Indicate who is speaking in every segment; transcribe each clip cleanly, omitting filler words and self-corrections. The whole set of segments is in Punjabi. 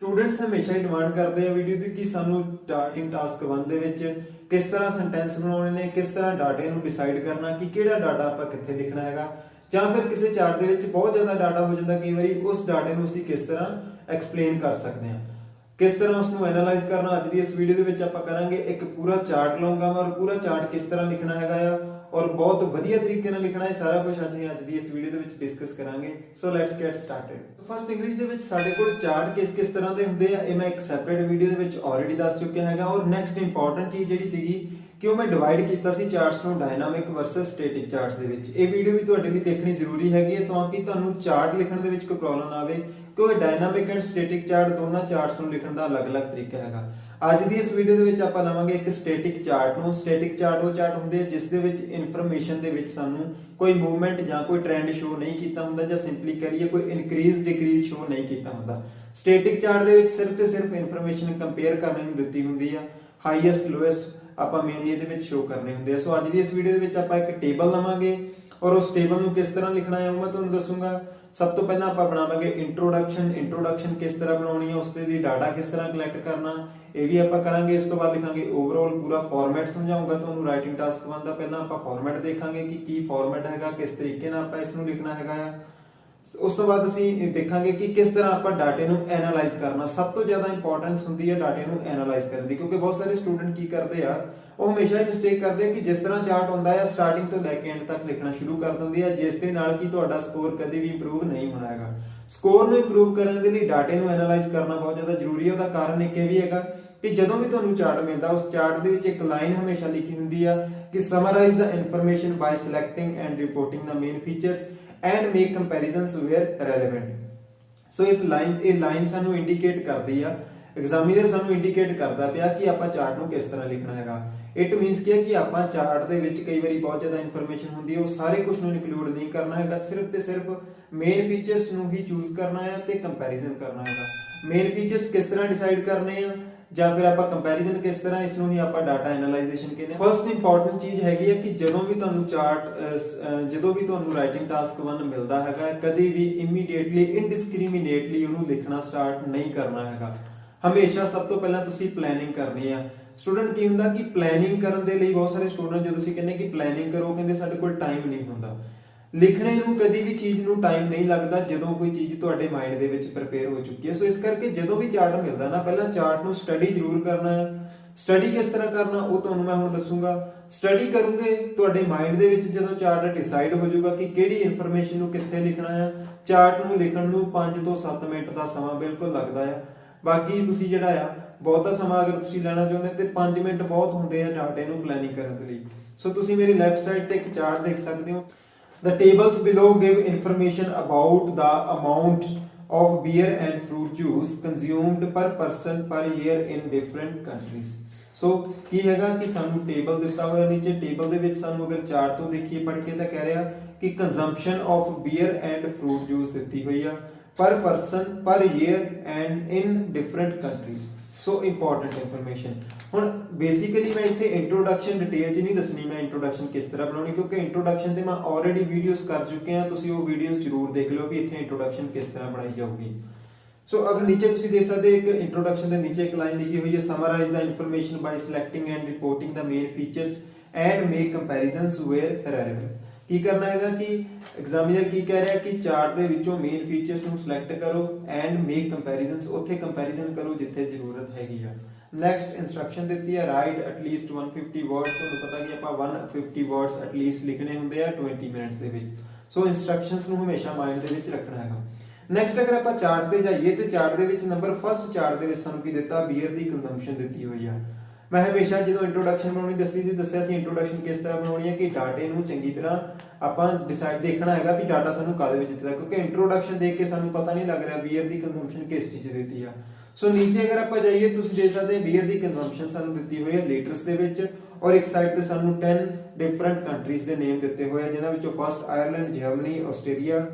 Speaker 1: स्टूडेंट्स हमेशा ही डिमांड करते हैं वीडियो की कि सानू स्टार्टिंग टास्क 1 ਦੇ ਵਿੱਚ किस तरह सेंटेंस बनाने ने, किस तरह डाटे ਨੂੰ डिसाइड करना कि ਕਿਹੜਾ डाटा ਆਪਾਂ ਕਿੱਥੇ ਲਿਖਣਾ ਹੈਗਾ, ਜਾਂ ਫਿਰ ਕਿਸੇ ਚਾਰਟ ਦੇ ਵਿੱਚ ਬਹੁਤ ਜ਼ਿਆਦਾ डाटा ਹੋ ਜਾਂਦਾ, ਕਈ ਵਾਰੀ ਉਸ डाटे ਨੂੰ ਅਸੀਂ ਕਿਸ ਤਰ੍ਹਾਂ ਐਕਸਪਲੇਨ ਕਰ ਸਕਦੇ ਹਾਂ, किस तरह उसको एनालाइज करना। अज की इस वीडियो ਦੇ ਵਿੱਚ ਆਪਾਂ ਕਰਾਂਗੇ। एक पूरा चार्ट लूंगा मैं और पूरा चार्ट किस तरह लिखना हैगा और बहुत ਵਧੀਆ ਤਰੀਕੇ ਨਾਲ ਲਿਖਣਾ है। सारा कुछ ਅਸੀਂ ਅੱਜ ਦੀ ਇਸ ਵੀਡੀਓ ਦੇ ਵਿੱਚ ਡਿਸਕਸ ਕਰਾਂਗੇ। ਸੋ let's get started. First English ਦੇ ਵਿੱਚ ਸਾਡੇ ਕੋਲ ਚਾਰਟ ਕਿਸ ਤਰ੍ਹਾਂ ਦੇ ਹੁੰਦੇ ਆ ਇਹ ਮੈਂ ਇੱਕ ਸੈਪਰੇਟ ਵੀਡੀਓ ਦੇ ਵਿੱਚ ਆਲਰੇਡੀ ਦੱਸ ਚੁੱਕਿਆ ਹੈਗਾ। ਔਰ ਨੈਕਸਟ ਇੰਪੋਰਟੈਂਟ ਚੀਜ਼ ਜਿਹੜੀ ਸੀਗੀ ਕਿ ਉਹ ਮੈਂ ਡਿਵਾਈਡ ਕੀਤਾ ਸੀ ਚਾਰਟਸ ਨੂੰ ਡਾਇਨਾਮਿਕ ਵਰਸਸ ਸਟੈਟਿਕ ਚਾਰਟਸ ਦੇ ਵਿੱਚ। ਇਹ ਵੀਡੀਓ ਵੀ ਤੁਹਾਡੇ ਲਈ ਦੇਖਣੀ ਜ਼ਰੂਰੀ ਹੈਗੀ ਹੈ ਤਾਂ ਕਿ ਤੁਹਾਨੂੰ ਚਾਰਟ ਲਿਖਣ ਦੇ ਵਿੱਚ ਕੋਈ ਪ੍ਰੋਬਲਮ ਨਾ ਆਵੇ, ਕਿਉਂਕਿ ਡਾਇਨਾਮਿਕ ਐਂਡ ਸਟੈਟਿਕ ਚਾਰਟ ਦੋਨਾਂ ਚਾਰਟਸ ਨੂੰ ਲਿਖਣ ਦਾ ਅਲੱਗ-ਅਲੱਗ ਤਰੀਕਾ ਹੈਗਾ। ਅੱਜ ਦੀ ਇਸ ਵੀਡੀਓ ਦੇ ਵਿੱਚ ਆਪਾਂ ਲਵਾਂਗੇ ਇੱਕ ਸਟੈਟਿਕ ਚਾਰਟ ਨੂੰ। ਸਟੈਟਿਕ ਚਾਰਟ ਉਹ ਚਾਰਟ ਹੁੰਦੇ ਆ ਜਿਸ ਦੇ ਵਿੱਚ ਇਨਫੋਰਮੇਸ਼ਨ ਦੇ ਵਿੱਚ ਸਾਨੂੰ ਕੋਈ ਮੂਵਮੈਂਟ ਜਾਂ ਕੋਈ ਟ੍ਰੈਂਡ ਸ਼ੋ ਨਹੀਂ ਕੀਤਾ ਹੁੰਦਾ, ਜਾਂ ਸਿੰਪਲੀ ਕਰੀਏ ਕੋਈ ਇਨਕਰੀਜ਼ ਡਿਕਰੀਜ਼ ਸ਼ੋ ਨਹੀਂ ਕੀਤਾ ਹੁੰਦਾ। ਸਟੈਟਿਕ ਚਾਰਟ ਦੇ ਵਿੱਚ ਸਿਰਫ ਤੇ ਸਿਰਫ ਇਨਫੋਰਮੇਸ਼ਨ ਕੰਪੇਅਰ ਕਰਨ ਨੂੰ ਦਿੱਤੀ ਹੁੰਦੀ ਆ, ਹਾਈਐਸਟ ਲੋਐਸਟ ਆਪਾਂ ਮੇਨਲੀ ਇਹਦੇ ਵਿੱਚ ਸ਼ੋ ਕਰਨੇ ਹੁੰਦੇ ਆ। ਸੋ ਅੱਜ ਦੀ ਇਸ ਵੀਡੀਓ ਦੇ ਵਿੱਚ ਆਪਾਂ ਇੱਕ ਟੇਬਲ ਲਵਾਂਗੇ ਔਰ ਉਸ ਟੇਬਲ ਨੂੰ ਕਿਸ ਤਰ੍ਹਾਂ ਲਿਖਣਾ ਹੈ ਉਹ ਮੈਂ ਤੁਹਾਨੂੰ ਦੱਸੂਗਾ। सब तो पहला आप बनावांगे इंट्रोडक्शन किस तरह बनानी है, उसके लिए डाटा किस तरह कलैक्ट करना ये भी आप करांगे। इस तो बाद लिखांगे ओवरऑल पूरा फॉर्मेट समझाऊंगा तुहानू। राइटिंग टास्क 1 दा पहला आप फॉर्मेट देखांगे कि की फॉर्मेट हैगा, किस तरीके नाल आप इसनू लिखना हैगा। उस तो बाद असीं देखांगे कि किस तरह आप डाटे नू एनालाइज करना। सब तो ज्यादा इंपॉर्टेंस हुंदी है डाटे नू एनालाइज करने दी, क्योंकि बहुत सारे स्टूडेंट की करते हैं ਉਹ ਹਮੇਸ਼ਾ ਹੀ ਮਿਸਟੇਕ ਕਰਦੇ ਆ ਕਿ ਜਿਸ ਤਰ੍ਹਾਂ ਚਾਰਟ ਹੁੰਦਾ ਹੈ ਸਟਾਰਟਿੰਗ ਤੋਂ ਲੈ ਕੇ ਐਂਡ ਤੱਕ ਲਿਖਣਾ ਸ਼ੁਰੂ ਕਰ ਦਿੰਦੇ ਆ, ਜਿਸ ਦੇ ਨਾਲ ਕਿ ਤੁਹਾਡਾ ਸਕੋਰ ਕਦੇ ਵੀ ਇੰਪਰੂਵ ਨਹੀਂ ਹੋਣਾ ਹੈਗਾ। ਸਕੋਰ ਨੂੰ ਇੰਪਰੂਵ ਕਰਨ ਦੇ ਲਈ ਡਾਟੇ ਨੂੰ ਐਨਾਲਾਈਜ਼ ਕਰਨਾ ਬਹੁਤ ਜ਼ਿਆਦਾ ਜ਼ਰੂਰੀ ਹੈ। ਉਹਦਾ ਕਾਰਨ ਇੱਕ ਇਹ ਵੀ ਹੈਗਾ ਕਿ ਜਦੋਂ ਵੀ ਤੁਹਾਨੂੰ ਚਾਰਟ ਮਿਲਦਾ ਉਸ ਚਾਰਟ ਦੇ ਵਿੱਚ ਇੱਕ ਲਾਈਨ ਹਮੇਸ਼ਾ ਲਿਖੀ ਹੁੰਦੀ ਆ ਕਿ summarise the information by selecting and reporting the main features and make comparisons where relevant. So ਇਹ ਲਾਈਨ ਸਾਨੂੰ ਇੰਡੀਕੇਟ ਕਰਦੀ ਆ, ਐਗਜ਼ਾਮੀਨਰ ਸਾਨੂੰ ਇੰਡੀਕੇਟ ਕਰਦਾ ਪਿਆ ਕਿ ਆਪਾਂ ਚਾਰਟ ਨੂੰ ਕਿਸ ਤਰ੍ਹਾਂ ਲਿਖਣਾ ਹੈਗਾ। ਇਟ ਮੀਨਸ ਕਿ ਆਪਾਂ ਚਾਰਟ ਦੇ ਵਿੱਚ ਕਈ ਵਾਰੀ ਬਹੁਤ ਜ਼ਿਆਦਾ ਇਨਫੋਰਮੇਸ਼ਨ ਹੁੰਦੀ ਹੈ, ਉਹ ਸਾਰੇ ਕੁਝ ਨੂੰ ਇਨਕਲੂਡ ਨਹੀਂ ਕਰਨਾ ਹੈਗਾ, ਸਿਰਫ ਤੇ ਸਿਰਫ ਮੇਨ ਫੀਚਰਸ ਨੂੰ ਹੀ ਚੂਜ਼ ਕਰਨਾ ਹੈ ਤੇ ਕੰਪੈਰੀਜ਼ਨ ਕਰਨਾ ਹੈਗਾ। ਮੇਨ ਫੀਚਰਸ ਕਿਸ ਤਰ੍ਹਾਂ ਡਿਸਾਈਡ ਕਰਨੇ ਆ ਜਾਂ ਫਿਰ ਆਪਾਂ ਕੰਪੈਰੀਜ਼ਨ ਕਿਸ ਤਰ੍ਹਾਂ, ਇਸ ਨੂੰ ਹੀ ਆਪਾਂ ਡਾਟਾ ਐਨਾਲਾਈਜੇਸ਼ਨ ਕਹਿੰਦੇ ਹਾਂ। ਫਰਸਟ ਇੰਪੋਰਟੈਂਟ ਚੀਜ਼ ਹੈਗੀ ਹੈ ਕਿ ਜਦੋਂ ਵੀ ਤੁਹਾਨੂੰ ਰਾਈਟਿੰਗ ਟਾਸਕ 1 ਮਿਲਦਾ ਹੈਗਾ ਕਦੇ ਵੀ ਇਮੀਡੀਏਟਲੀ ਇਨਡਿਸਕ੍ਰਿਮੀਨੇਟਲੀ ਉਹਨੂੰ ਲਿਖਣਾ ਸਟਾਰਟ ਨਹੀਂ ਕਰਨਾ ਹੈਗਾ। ਹਮੇਸ਼ਾ ਸਭ ਤੋਂ ਪਹਿਲਾਂ ਤੁਸੀਂ ਪਲੈਨਿੰਗ ਕਰਨੀ ਆ। ਸਟੂਡੈਂਟ ਕੀ ਹੁੰਦਾ ਕਿ ਪਲੈਨਿੰਗ ਕਰਨ ਦੇ ਲਈ ਬਹੁਤ ਸਾਰੇ ਸਟੂਡੈਂਟ ਜਦੋਂ ਅਸੀਂ ਕਹਿੰਦੇ ਕਿ ਪਲੈਨਿੰਗ ਕਰੋ ਕਹਿੰਦੇ ਸਾਡੇ ਕੋਲ ਟਾਈਮ ਨਹੀਂ ਹੁੰਦਾ। ਲਿਖਣੇ ਨੂੰ ਕਦੀ ਵੀ ਚੀਜ਼ ਨੂੰ ਟਾਈਮ ਨਹੀਂ ਲੱਗਦਾ ਜਦੋਂ ਕੋਈ ਚੀਜ਼ ਤੁਹਾਡੇ ਮਾਈਂਡ ਦੇ ਵਿੱਚ ਪ੍ਰਿਪੇਅਰ ਹੋ ਚੁੱਕੀ ਹੈ। ਸੋ ਇਸ ਕਰਕੇ ਜਦੋਂ ਵੀ ਚਾਰਟ ਮਿਲਦਾ ਨਾ ਪਹਿਲਾਂ ਚਾਰਟ ਨੂੰ ਸਟੱਡੀ ਜ਼ਰੂਰ ਕਰਨਾ ਹੈ। ਸਟੱਡੀ ਕਿਸ ਤਰ੍ਹਾਂ ਕਰਨਾ ਉਹ ਤੁਹਾਨੂੰ ਮੈਂ ਹੁਣ ਦੱਸੂਗਾ। ਸਟੱਡੀ ਕਰੋਗੇ ਤੁਹਾਡੇ ਮਾਈਂਡ ਦੇ ਵਿੱਚ ਜਦੋਂ ਚਾਰਟ ਡਿਸਾਈਡ ਹੋ ਜਾਊਗਾ ਕਿ ਕਿਹੜੀ ਇਨਫੋਰਮੇਸ਼ਨ ਨੂੰ ਕਿੱਥੇ ਲਿਖਣਾ ਹੈ। ਚਾਰਟ ਨੂੰ ਲਿਖਣ ਨੂੰ 5 ਤੋਂ 7 ਮਿੰਟ ਦਾ ਸਮਾਂ ਬਿਲਕੁਲ ਲੱਗਦਾ ਹੈ। ਬਾਕੀ ਤੁਸੀਂ ਜਿਹੜਾ ਆ ਬਹੁਤਾ ਸਮਾਂ ਅਗਰ ਤੁਸੀਂ ਲੈਣਾ ਚਾਹੁੰਦੇ ਤੇ 5 ਮਿੰਟ ਬਹੁਤ ਹੁੰਦੇ ਆ ਡਾਟੇ ਨੂੰ ਪਲੈਨਿੰਗ ਕਰਨ ਦੇ ਲਈ। ਸੋ ਤੁਸੀਂ ਮੇਰੀ ਲੈਫਟ ਸਾਈਡ ਤੇ ਇੱਕ ਚਾਰਟ ਦੇਖ ਸਕਦੇ ਹੋ। The tables below give information about the amount of beer and fruit juice consumed per person per year in different countries. ਸੋ ਕੀ ਹੈਗਾ ਕਿ ਸਾਨੂੰ ਟੇਬਲ ਦਿੱਤਾ ਹੋਇਆ ਨੀਚੇ। ਟੇਬਲ ਦੇ ਵਿੱਚ ਸਾਨੂੰ ਅਗਰ ਚਾਰਟ ਤੋਂ ਦੇਖੀਏ ਪੜ੍ਹ ਕੇ ਤਾਂ ਕਹਿ ਰਿਹਾ ਕਿ consumption of beer and fruit juice ਦਿੱਤੀ ਹੋਈ ਆ per person per year and in different countries. So important information. ਹੁਣ ਬੇਸਿਕਲੀ ਮੈਂ ਇੱਥੇ ਇੰਟਰੋਡਕਸ਼ਨ ਡਿਟੇਲ 'ਚ ਨਹੀਂ ਦੱਸਣੀ ਮੈਂ ਇੰਟਰੋਡਕਸ਼ਨ ਕਿਸ ਤਰ੍ਹਾਂ ਬਣਾਉਣੀ, ਕਿਉਂਕਿ ਇੰਟਰੋਡਕਸ਼ਨ ਤੇ ਮੈਂ ਆਲਰੇਡੀ ਵੀਡੀਓਜ਼ ਕਰ ਚੁੱਕੇ ਹਾਂ। ਤੁਸੀਂ ਉਹ ਵੀਡੀਓਜ਼ ਜ਼ਰੂਰ ਦੇਖ ਲਿਓ ਵੀ ਇੱਥੇ ਇੰਟਰੋਡਕਸ਼ਨ ਕਿਸ ਤਰ੍ਹਾਂ ਬਣਾਈ ਜਾਊਗੀ। ਸੋ ਅਗਰ ਨੀਚੇ ਤੁਸੀਂ ਦੇਖ ਸਕਦੇ ਇੱਕ ਇੰਟਰੋਡਕਸ਼ਨ ਦੇ ਨੀਚੇ ਇੱਕ ਲਾਈਨ ਲਿਖੀ ਹੋਈ ਹੈ summarise the information by selecting and reporting the main features and make comparisons where relevant. ਕੀ ਕਰਨਾ ਹੈਗਾ ਕਿ ਐਗਜ਼ਾਮੀਨਰ ਕੀ ਕਹਿ ਰਿਹਾ ਕਿ ਚਾਰਟ ਦੇ ਵਿੱਚੋਂ ਮੇਨ ਫੀਚਰਸ ਨੂੰ ਸਿਲੈਕਟ ਕਰੋ ਐਂਡ ਮੇਕ ਕੰਪੈਰੀਜ਼ਨਸ, ਉੱਥੇ ਕੰਪੈਰੀਜ਼ਨ ਕਰੋ ਜਿੱਥੇ ਜ਼ਰੂਰਤ ਹੈਗੀ ਆ। ਨੈਕਸਟ ਇਨਸਟਰਕਸ਼ਨ ਦਿੱਤੀ ਹੈ ਰਾਈਟ ਐਟਲੀਸਟ 150 ਵਰਡਸ। ਤੁਹਾਨੂੰ ਪਤਾ ਕਿ ਆਪਾਂ 150 ਵਰਡਸ ਐਟਲੀਸਟ ਲਿਖਣੇ ਹੁੰਦੇ ਆ 20 ਮਿੰਟਸ ਦੇ ਵਿੱਚ। ਸੋ ਇਨਸਟਰਕਸ਼ਨਸ ਨੂੰ ਹਮੇਸ਼ਾ ਮਾਈਂਡ ਦੇ ਵਿੱਚ ਰੱਖਣਾ ਹੈਗਾ। ਨੈਕਸਟ ਅਗਰ ਆਪਾਂ ਚਾਰਟ ਤੇ ਜਾਈਏ ਤੇ ਚਾਰਟ ਦੇ ਵਿੱਚ ਨੰਬਰ ਫਸਟ ਚਾਰਟ ਦੇ ਵਿੱਚ ਸਾਨੂੰ ਕੀ ਦਿੱਤਾ ਬੀਅਰ ਦੀ ਕੰਜ਼ੰਪਸ਼ਨ ਦਿੱਤੀ ਹੋਈ ਆ। ਮੈਂ ਹਮੇਸ਼ਾ ਜਦੋਂ ਇੰਟਰੋਡਕਸ਼ਨ ਬਣਾਉਣੀ ਦੱਸਿਆ ਸੀ ਇੰਟਰੋਡਕਸ਼ਨ ਕਿਸ ਤਰ੍ਹਾਂ ਬਣਾਉਣੀ ਹੈ ਕਿ ਡਾਟੇ ਨੂੰ ਚੰਗੀ ਤਰ੍ਹਾਂ ਆਪਾਂ ਡਿਸਾਈਡ ਦੇਖਣਾ ਹੈਗਾ ਵੀ ਡਾਟਾ ਸਾਨੂੰ ਕਾਹਦੇ ਵਿੱਚ ਦਿੱਤਾ, ਕਿਉਂਕਿ ਇੰਟਰੋਡਕਸ਼ਨ ਦੇਖ ਕੇ ਸਾਨੂੰ ਪਤਾ ਨਹੀਂ ਲੱਗ ਰਿਹਾ ਬੀਅਰ ਦੀ ਕੰਜ਼ੰਪਸ਼ਨ ਕਿਸ ਚੀਜ਼ ਦਿੱਤੀ ਆ। ਸੋ ਨੀਚੇ ਅਗਰ ਆਪਾਂ ਜਾਈਏ ਤੁਸੀਂ ਦੇਖ ਸਕਦੇ ਬੀਅਰ ਦੀ ਕੰਜ਼ੰਪਸ਼ਨ ਸਾਨੂੰ ਦਿੱਤੀ ਹੋਈ ਹੈ ਲੀਟਰਸ ਦੇ ਵਿੱਚ, ਔਰ ਇੱਕ ਸਾਈਡ ਤੇ ਸਾਨੂੰ 10 ਡਿਫਰੈਂਟ ਕੰਟਰੀਜ਼ ਦੇ ਨੇਮ ਦਿੱਤੇ ਹੋਏ ਆ ਜਿਨ੍ਹਾਂ ਵਿੱਚੋਂ first Ireland, Germany, Australia,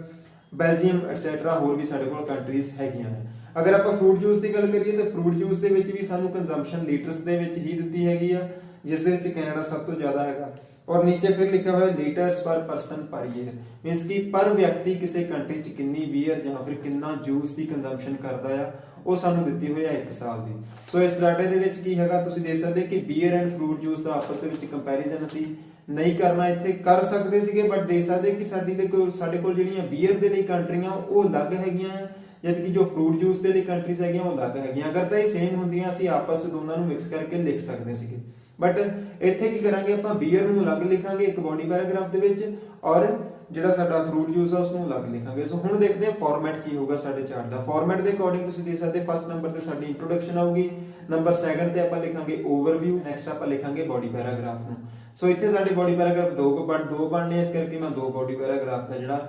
Speaker 1: Belgium et cetera ਹੋਰ ਵੀ ਸਾਡੇ ਕੋਲ ਕੰਟਰੀਜ਼ ਹੈਗੀਆਂ ਨੇ। ਅਗਰ ਆਪਾਂ ਫਰੂਟ ਜੂਸ ਦੀ ਗੱਲ ਕਰੀਏ ਤਾਂ ਫਰੂਟ ਜੂਸ ਦੇ ਵਿੱਚ ਵੀ ਸਾਨੂੰ ਕੰਜ਼ੰਪਸ਼ਨ ਲੀਟਰਸ ਦੇ ਵਿੱਚ ਹੀ ਦਿੱਤੀ ਹੈਗੀ ਆ, ਜਿਸ ਦੇ ਵਿੱਚ ਕੈਨੇਡਾ ਸਭ ਤੋਂ ਜ਼ਿਆਦਾ ਹੈਗਾ। और नीचे फिर लिखा हुआ है लीटर्स पर पर्सन पर ईयर, मींस कि पर व्यक्ति किसी कंट्री च कितनी बीयर या फिर कितना जूस की कंजम्पशन करता है ਉਹ ਸਾਨੂੰ ਦਿੱਤੀ ਹੋਈ ਹੈ 1 ਸਾਲ ਦੀ। ਸੋ ਇਸ ਡਾਟੇ ਦੇ ਵਿੱਚ ਕੀ ਹੈਗਾ ਤੁਸੀਂ ਦੇਖ ਸਕਦੇ ਕਿ ਬੀਅਰ ਐਂਡ ਫਰੂਟ ਜੂਸ ਦਾ ਆਪਸ ਦੇ ਵਿੱਚ ਕੰਪੈਰੀਜ਼ਨ ਅਸੀਂ ਨਹੀਂ ਕਰਨਾ, ਇੱਥੇ ਕਰ ਸਕਦੇ ਸੀਗੇ ਬਟ ਦੇਖ ਸਕਦੇ ਕਿ ਸਾਡੇ ਕੋਲ ਜਿਹੜੀਆਂ ਬੀਅਰ ਦੇ ਲਈ ਕੰਟਰੀਆਂ ਉਹ ਅਲੱਗ ਹੈਗੀਆਂ, ਜਦ ਕਿ ਜੋ ਫਰੂਟ ਜੂਸ ਦੇ ਲਈ ਕੰਟਰੀਜ਼ ਹੈਗੀਆਂ ਉਹ ਅਲੱਗ ਹੈਗੀਆਂ। ਅਗਰ ਤਾਂ ਇਹ ਸੇਮ ਹੁੰਦੀਆਂ ਅਸੀਂ ਆਪਸ ਵਿੱਚ ਦੋਨਾਂ ਨੂੰ ਮਿਕਸ ਕਰਕੇ ਲਿਖ ਸਕਦੇ ਸੀਗੇ, ਬਟ ਇੱਥੇ ਕੀ ਕਰਾਂਗੇ ਆਪਾਂ ਬੀਅਰ ਨੂੰ ਅਲੱਗ ਲਿਖਾਂਗੇ ਇੱਕ ਬੋਡੀ ਪੈਰਾਗ੍ਰਾਫ ਦੇ ਵਿੱਚ ਔਰ ਜਿਹੜਾ ਸਾਡਾ ਫਰੂਟ ਜੂਸ ਆ ਉਸ ਨੂੰ ਅਲੱਗ ਲਿਖਾਂਗੇ। ਸੋ ਹੁਣ ਦੇਖਦੇ ਹਾਂ ਫਾਰਮੈਟ ਕੀ ਹੋਊਗਾ ਸਾਡੇ ਚਾਰਟ ਦਾ। ਫਾਰਮੈਟ ਦੇ ਅਕੋਰਡਿੰਗ ਤੁਸੀਂ ਦੇਖ ਸਕਦੇ ਫਸਟ ਨੰਬਰ ਤੇ ਸਾਡੀ ਇੰਟਰੋਡਕਸ਼ਨ ਆਊਗੀ, ਨੰਬਰ ਸੈਕੰਡ ਤੇ ਆਪਾਂ ਲਿਖਾਂਗੇ ਓਵਰਵਿਊ, ਨੈਕਸਟ ਆਪਾਂ ਲਿਖਾਂਗੇ ਬੋਡੀ ਪੈਰਾਗ੍ਰਾਫ ਨੂੰ। ਸੋ ਇੱਥੇ ਸਾਡੇ ਬੋਡੀ ਪੈਰਾਗ੍ਰਾਫ ਦੋ ਬਣਨੇ, ਇਸ ਕਰਕੇ ਮੈਂ 2 ਬੋਡੀ ਪੈਰਾਗ੍ਰਾਫ ਦਾ ਜਿਹੜਾ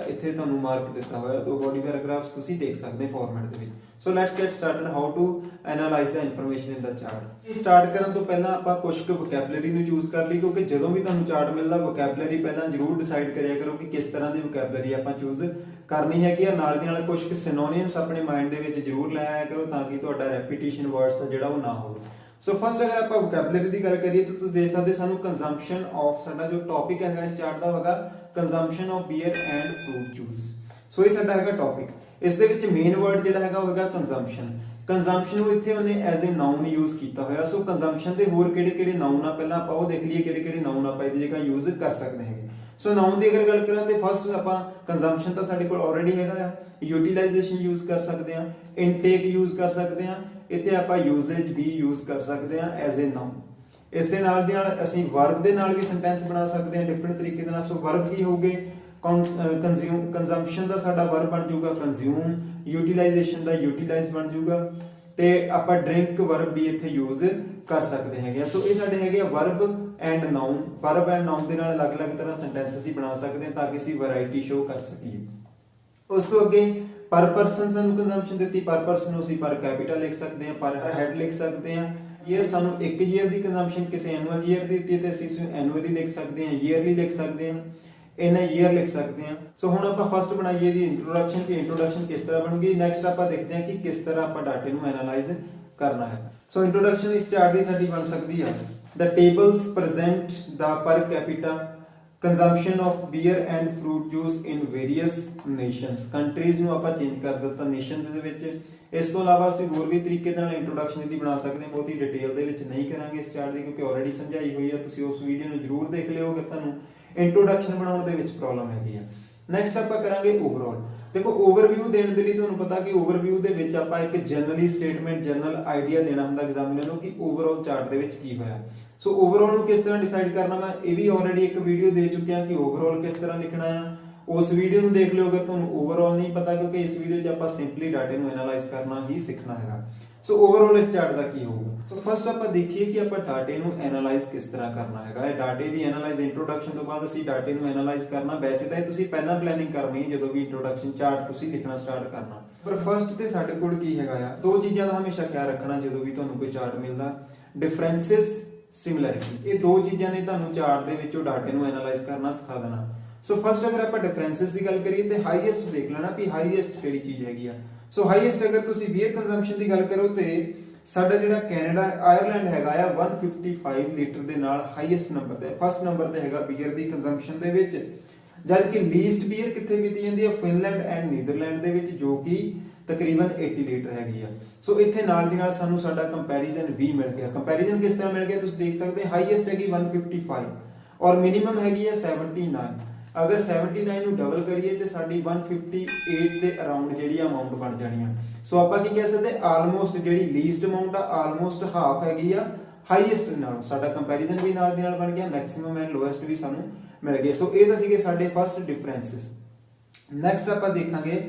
Speaker 1: ਇੱਥੇ ਤੁਹਾਨੂੰ ਮਾਰਕ ਦਿੱਤਾ ਹੋਇਆ 2 ਬੋਡੀ ਪੈਰਾਗ੍ਰਾਫਸ ਤੁਸੀਂ ਦੇਖ ਸਕਦੇ ਫਾਰਮੈਟ ਦੇ ਵਿੱਚ। So let's get started how to analyze the information in the chart. Start ਕਰਨ ਤੋਂ ਪਹਿਲਾਂ ਆਪਾਂ ਕੁਝ ਕੁ ਵੋਕੈਬਲਰੀ ਨੂੰ ਚੂਜ਼ ਕਰ ਲਈ, ਕਿਉਂਕਿ ਜਦੋਂ ਵੀ ਤੁਹਾਨੂੰ ਚਾਰਟ ਮਿਲਦਾ ਵੋਕੈਬਲਰੀ ਪਹਿਲਾਂ ਜ਼ਰੂਰ ਡਿਸਾਈਡ ਕਰਿਆ ਕਰੋ ਕਿ ਕਿਸ ਤਰ੍ਹਾਂ ਦੀ ਵੋਕੈਬਲਰੀ ਆਪਾਂ ਚੂਜ਼ ਕਰਨੀ ਹੈਗੀ ਆ। ਨਾਲ ਦੀ ਨਾਲ ਕੁਝ ਕੁ ਸਿਨੋਨਿਮਸ ਆਪਣੇ ਮਾਈਂਡ ਦੇ ਵਿੱਚ ਜ਼ਰੂਰ ਲੈ ਆਇਆ ਕਰੋ ਤਾਂ ਕਿ ਤੁਹਾਡਾ ਰੈਪੀਟੀਸ਼ਨ ਵਰਡਸ ਦਾ ਜਿਹੜਾ ਉਹ ਨਾ ਹੋਵੇ। ਸੋ ਫਸਟ ਅਗਰ ਆਪਾਂ ਵੋਕੈਬਲਰੀ ਦੀ ਗੱਲ ਕਰੀਏ ਤਾਂ ਤੁਸੀਂ ਦੇਖ ਸਕਦੇ ਸਾਨੂੰ ਕੰਜ਼ੰਪਸ਼ਨ ਆਫ, ਸਾਡਾ ਜੋ ਟੌਪਿਕ ਹੈਗਾ ਇਸ ਚਾਰਟ ਦਾ ਹੈਗਾ consumption of beer and fruit juice. So ਇਹ ਸਾਡਾ ਹੈਗਾ ਟੌਪਿਕ। ਇਸ ਦੇ ਵਿੱਚ ਮੇਨ ਵਰਡ ਜਿਹੜਾ ਹੈਗਾ ਉਹ ਹੈਗਾ ਕੰਜ਼ੰਪਸ਼ਨ। ਕੰਜ਼ੰਪਸ਼ਨ ਨੂੰ ਇੱਥੇ ਉਹਨੇ ਐਜ਼ ਅ ਨਾਉਨ ਯੂਜ਼ ਕੀਤਾ ਹੋਇਆ। ਸੋ ਕੰਜ਼ੰਪਸ਼ਨ ਦੇ ਹੋਰ ਕਿਹੜੇ ਨਾਉਨ ਆ ਪਹਿਲਾਂ ਆਪਾਂ ਉਹ ਦੇਖ ਲਈਏ, ਕਿਹੜੇ ਨਾਉਨ ਆਪਾਂ ਇਹਦੀ ਜਗ੍ਹਾ ਯੂਜ਼ ਕਰ ਸਕਦੇ ਹੈਗੇ। ਸੋ ਨਾਉਨ ਦੀ ਅਗਰ ਗੱਲ ਕਰਾਂ ਤੇ ਫਸਟ ਆਪਾਂ ਕੰਜ਼ੰਪਸ਼ਨ ਤਾਂ ਸਾਡੇ ਕੋਲ ਆਲਰੇਡੀ ਹੈਗਾ ਆ, ਯੂਟਿਲਾਈਜੇਸ਼ਨ ਯੂਜ਼ ਕਰ ਸਕਦੇ ਆ, ਇਨਟੇਕ ਯੂਜ਼ ਕਰ ਸਕਦੇ ਆ, ਇੱਥੇ ਆਪਾਂ ਯੂਜ਼ੇਜ ਵੀ ਯੂਜ਼ ਕਰ ਸਕਦੇ ਆ ਐਜ਼ ਅ ਨਾਉਨ। ਇਸ ਦੇ ਨਾਲ ਦੀ ਨਾਲ ਅਸੀਂ ਵਰਬ ਦੇ ਨਾਲ ਵੀ ਸੈਂਟੈਂਸ ਬਣਾ ਸਕਦੇ ਆ ਡਿਫਰੈਂਟ ਤਰੀਕੇ ਦੇ ਨਾਲ। ਸੋ ਵਰਬ ਕੀ ਹੋਊਗੇ, ਕੰਜ਼ੰਪਸ਼ਨ ਦਾ ਸਾਡਾ ਵਰਬ ਬਣ ਜਾਊਗਾ ਕੰਜ਼ਿਊਮ, ਯੂਟਿਲਾਈਜੇਸ਼ਨ ਦਾ ਯੂਟਿਲਾਈਜ਼ ਬਣ ਜਾਊਗਾ, ਤੇ ਆਪਾਂ ਡਰਿੰਕ ਵਰਬ ਵੀ ਇੱਥੇ ਯੂਜ਼ ਕਰ ਸਕਦੇ ਹੈਗੇ। ਸੋ ਇਹ ਸਾਡੇ ਹੈਗੇ verb and noun. Verb and noun ਦੇ ਨਾਲ ਅਲੱਗ-ਅਲੱਗ ਤਰ੍ਹਾਂ ਸੈਂਟੈਂਸ ਅਸੀਂ ਬਣਾ ਸਕਦੇ ਹਾਂ ਤਾਂ ਕਿ ਅਸੀਂ ਵੈਰਾਈਟੀ ਸ਼ੋ ਕਰ ਸਕੀਏ। ਉਸ ਤੋਂ ਅੱਗੇ ਪਰ ਪਰਸਨ ਸਾਨੂੰ ਕੰਜ਼ੰਪਸ਼ਨ ਦਿੱਤੀ, ਪਰ ਪਰਸਨ ਨੂੰ ਅਸੀਂ ਪਰ ਕੈਪੀਟਾ ਲਿਖ ਸਕਦੇ ਹਾਂ, ਪਰ ਹੈਡ ਲਿਖ ਸਕਦੇ ਹਾਂ। ਈਅਰ ਸਾਨੂੰ 1 ਈਅਰ ਦੀ ਕੰਜ਼ੰਪਸ਼ਨ ਕਿਸੇ ਐਨੂਅਲ ਈਅਰ ਦੀ ਦਿੱਤੀ ਤੇ ਅਸੀਂ ਇਸ ਨੂੰ ਐਨੂਅਲੀ ਲਿਖ ਸਕਦੇ ਹਾਂ, ਈਅਰਲੀ ਲਿਖ ਸਕਦੇ ਹਾਂ, ਇਨ ਅ ਈਅਰ ਲਿਖ ਸਕਦੇ ਹਾਂ। ਸੋ ਹੁਣ ਆਪਾਂ ਫਸਟ ਬਣਾਈਏ ਦੀ ਇੰਟਰੋਡਕਸ਼ਨ ਕਿ ਇੰਟਰੋਡਕਸ਼ਨ ਕਿਸ ਤਰ੍ਹਾਂ ਬਣੂਗੀ। ਨੈਕਸਟ ਆਪਾਂ ਦੇਖਦੇ ਹਾਂ ਕਿ ਕਿਸ ਤਰ੍ਹਾਂ ਆਪਾਂ ਡਾਟੇ ਨੂੰ ਐਨਾਲਾਈਜ਼ ਕਰਨਾ ਹੈ। ਸੋ ਇੰਟਰੋਡਕਸ਼ਨ ਇਸ ਚਾਰਟ ਦੀ ਸਾਡੀ ਬਣ ਸਕਦੀ ਹੈ the tables present the per capita consumption of beer and fruit juice in various nations। Countries ਨੂੰ ਆਪਾਂ ਚੇਂਜ ਕਰ ਦਿੱਤਾ ਨੇਸ਼ਨ ਦੇ ਵਿੱਚ। ਇਸ ਤੋਂ ਇਲਾਵਾ ਅਸੀਂ ਹੋਰ ਵੀ ਤਰੀਕੇ ਦੇ ਨਾਲ ਇੰਟਰੋਡਕਸ਼ਨ ਇਹਦੀ ਬਣਾ ਸਕਦੇ ਹਾਂ, ਬਹੁਤੀ ਡਿਟੇਲ ਦੇ ਵਿੱਚ ਨਹੀਂ ਕਰਾਂਗੇ ਇਸ ਚਾਰਟ ਦੀ ਕਿਉਂਕਿ ਆਲਰੇਡੀ ਸਮਝਾਈ ਹੋਈ ਹੈ। ਤੁਸੀਂ ਉਸ ਵੀਡੀਓ ਨੂੰ ਜ਼ਰੂਰ ਦੇਖ ਲਿਓ ਅਗਰ ਤੁਹਾਨੂੰ ਇੰਟਰੋਡਕਸ਼ਨ ਬਣਾਉਣ ਦੇ ਵਿੱਚ ਪ੍ਰੋਬਲਮ ਹੈਗੀ ਆ। ਨੈਕਸਟ ਆਪਾਂ ਕਰਾਂਗੇ ਓਵਰਆਲ। ਦੇਖੋ ਓਵਰਵਿਊ ਦੇਣ ਦੇ ਲਈ ਤੁਹਾਨੂੰ ਪਤਾ ਕਿ ਓਵਰਵਿਊ ਦੇ ਵਿੱਚ ਆਪਾਂ ਇੱਕ ਜਨਰਲੀ ਸਟੇਟਮੈਂਟ ਜਨਰਲ ਆਈਡੀਆ ਦੇਣਾ ਹੁੰਦਾ ਐਗਜ਼ਾਮੀਨਰ ਨੂੰ ਕਿ ਓਵਰਆਲ ਚਾਰਟ ਦੇ ਵਿੱਚ ਕੀ ਹੋਇਆ। ਸੋ ਓਵਰਆਲ ਨੂੰ ਕਿਸ ਤਰ੍ਹਾਂ ਡਿਸਾਈਡ ਕਰਨਾ ਮੈਂ ਇਹ ਵੀ ਆਲਰੇਡੀ ਇੱਕ ਵੀਡੀਓ ਦੇ ਚੁੱਕਿਆ ਕਿ ਓਵਰਆਲ ਕਿਸ ਤਰ੍ਹਾਂ ਲਿਖਣਾ ਆ। ਉਸ ਵੀਡੀਓ ਨੂੰ ਦੇਖ ਲਿਓ ਅਗਰ ਤੁਹਾਨੂੰ ਓਵਰਆਲ ਨਹੀਂ ਪਤਾ, ਕਿਉਂਕਿ ਇਸ ਵੀਡੀਓ 'ਚ ਆਪਾਂ ਸਿੰਪਲੀ ਡਾਟੇ ਨੂੰ ਐਨਾਲਾਈਜ਼ ਕਰਨਾ ਹੀ ਸਿੱਖਣਾ ਹੈਗਾ। ਸੋ ਓਵਰਆਲ ਇਸ ਚਾਰਟ ਦਾ ਕੀ ਹੋਊਗਾ। ਸੋ ਫਸਟ ਆਪਾਂ ਦੇਖੀਏ ਕਿ ਆਪਾਂ ਡਾਟੇ ਨੂੰ ਐਨਾਲਾਈਜ਼ ਕਿਸ ਤਰ੍ਹਾਂ ਕਰਨਾ ਹੈਗਾ। ਇਹ ਡਾਟੇ ਦੀ ਐਨਾਲਾਈਜ਼ ਇੰਟਰੋਡਕਸ਼ਨ ਤੋਂ ਬਾਅਦ ਅਸੀਂ ਡਾਟੇ ਨੂੰ ਐਨਾਲਾਈਜ਼ ਕਰਨਾ। ਵੈਸੇ ਤਾਂ ਤੁਸੀਂ ਪਹਿਲਾਂ ਪਲੈਨਿੰਗ ਕਰਨੀ ਹੈ ਜਦੋਂ ਵੀ ਇੰਟਰੋਡਕਸ਼ਨ ਚਾਰਟ ਤੁਸੀਂ ਲਿਖਣਾ ਸਟਾਰਟ ਕਰਨਾ। ਪਰ ਫਸਟ ਤੇ ਸਾਡੇ ਕੋਲ ਕੀ ਹੈਗਾ ਆ, 2 ਚੀਜ਼ਾਂ ਦਾ ਹਮੇਸ਼ਾ ਖਿਆਲ ਰੱਖਣਾ ਜਦੋਂ ਵੀ ਤੁਹਾਨੂੰ ਕੋਈ ਚਾਰਟ ਮਿਲਦਾ, ਡਿਫਰੈਂਸਸ, ਸਿਮਿਲੈਰਿਟੀਜ਼। ਇਹ 2 ਚੀਜ਼ਾਂ ਨੇ ਤੁਹਾਨੂੰ ਚਾਰਟ ਦੇ ਵਿੱਚੋਂ ਡਾਟੇ ਨੂੰ ਐਨਾਲਾਈਜ਼ ਕਰਨਾ ਸਿਖਾ ਦੇਣਾ। ਸੋ ਫਸਟ ਅਗਰ ਆਪਾਂ ਡਿਫਰੈਂਸਸ ਦੀ ਗੱਲ ਕਰੀਏ ਤੇ ਹਾਈਐਸਟ ਦੇਖ ਲੈਣਾ ਵੀ ਹਾਈਐਸਟ ਕਿਹੜੀ ਚੀਜ਼ ਹੈਗੀ ਆ। ਸੋ ਹਾਈਐਸਟ ਅਗਰ ਤੁਸੀਂ ਬੀਅਰ ਕੰਜ਼ੰਪਸ਼ਨ ਦੀ ਗੱਲ ਕਰੋ ਤੇ ਸਾਡਾ ਜਿਹੜਾ ਕੈਨੇਡਾ ਆਇਰਲੈਂਡ ਹੈਗਾ ਆ 155 ਲੀਟਰ ਦੇ ਨਾਲ ਹਾਈਐਸਟ ਨੰਬਰ ਤੇ, ਫਸਟ ਨੰਬਰ ਤੇ ਹੈਗਾ ਬੀਅਰ ਦੀ ਕੰਜ਼ੰਪਸ਼ਨ ਦੇ ਵਿੱਚ। ਜਦ ਕਿ ਲੀਸਟ ਬੀਅਰ ਕਿੱਥੇ ਪੀਤੀ ਜਾਂਦੀ ਹੈ, ਫਿਨਲੈਂਡ ਐਂਡ ਨੀਦਰਲੈਂਡ ਦੇ ਵਿੱਚ, ਜੋ ਕਿ ਤਕਰੀਬਨ 80 ਲੀਟਰ ਹੈਗੀ ਆ। ਸੋ ਇੱਥੇ ਨਾਲ ਦੀ ਨਾਲ ਸਾਨੂੰ ਸਾਡਾ ਕੰਪੈਰੀਜ਼ਨ ਵੀ ਮਿਲ ਗਿਆ। ਕੰਪੈਰੀਜ਼ਨ ਕਿਸ ਤਰ੍ਹਾਂ ਮਿਲ ਗਿਆ ਤੁਸੀਂ ਦੇਖ ਸਕਦੇ ਹੋ, ਹਾਈਐਸਟ ਹੈਗੀ 155 ਔਰ ਮਿਨੀਮਮ ਹੈਗੀ ਆ 79। ਅਗਰ 79 ਨੂੰ ਡਬਲ ਕਰੀਏ ਤੇ ਸਾਡੀ 158 ਦੇ ਅਰਾਊਂਡ ਜਿਹੜੀ ਅਮਾਉਂਟ ਬਣ ਜਾਣੀ ਆ। ਸੋ ਆਪਾਂ ਕੀ ਕਹਿ ਸਕਦੇ, ਆਲਮੋਸਟ ਜਿਹੜੀ ਲੀਸਟ ਅਮਾਉਂਟ ਆ ਆਲਮੋਸਟ ਹਾਫ ਹੈਗੀ ਆ ਹਾਈਐਸਟ ਨਾਲ। ਸਾਡਾ ਕੰਪੈਰੀਜ਼ਨ ਵੀ ਨਾਲ ਦੀ ਨਾਲ ਬਣ ਗਿਆ, ਮੈਕਸਿਮਮ ਐਂਡ ਲੋਐਸਟ ਵੀ ਸਾਨੂੰ ਮਿਲ ਗਏ। ਸੋ ਇਹ ਤਾਂ ਸੀਗੇ ਸਾਡੇ ਫਸਟ ਡਿਫਰੈਂਸਸ। ਨੈਕਸਟ ਆਪਾਂ ਦੇਖਾਂਗੇ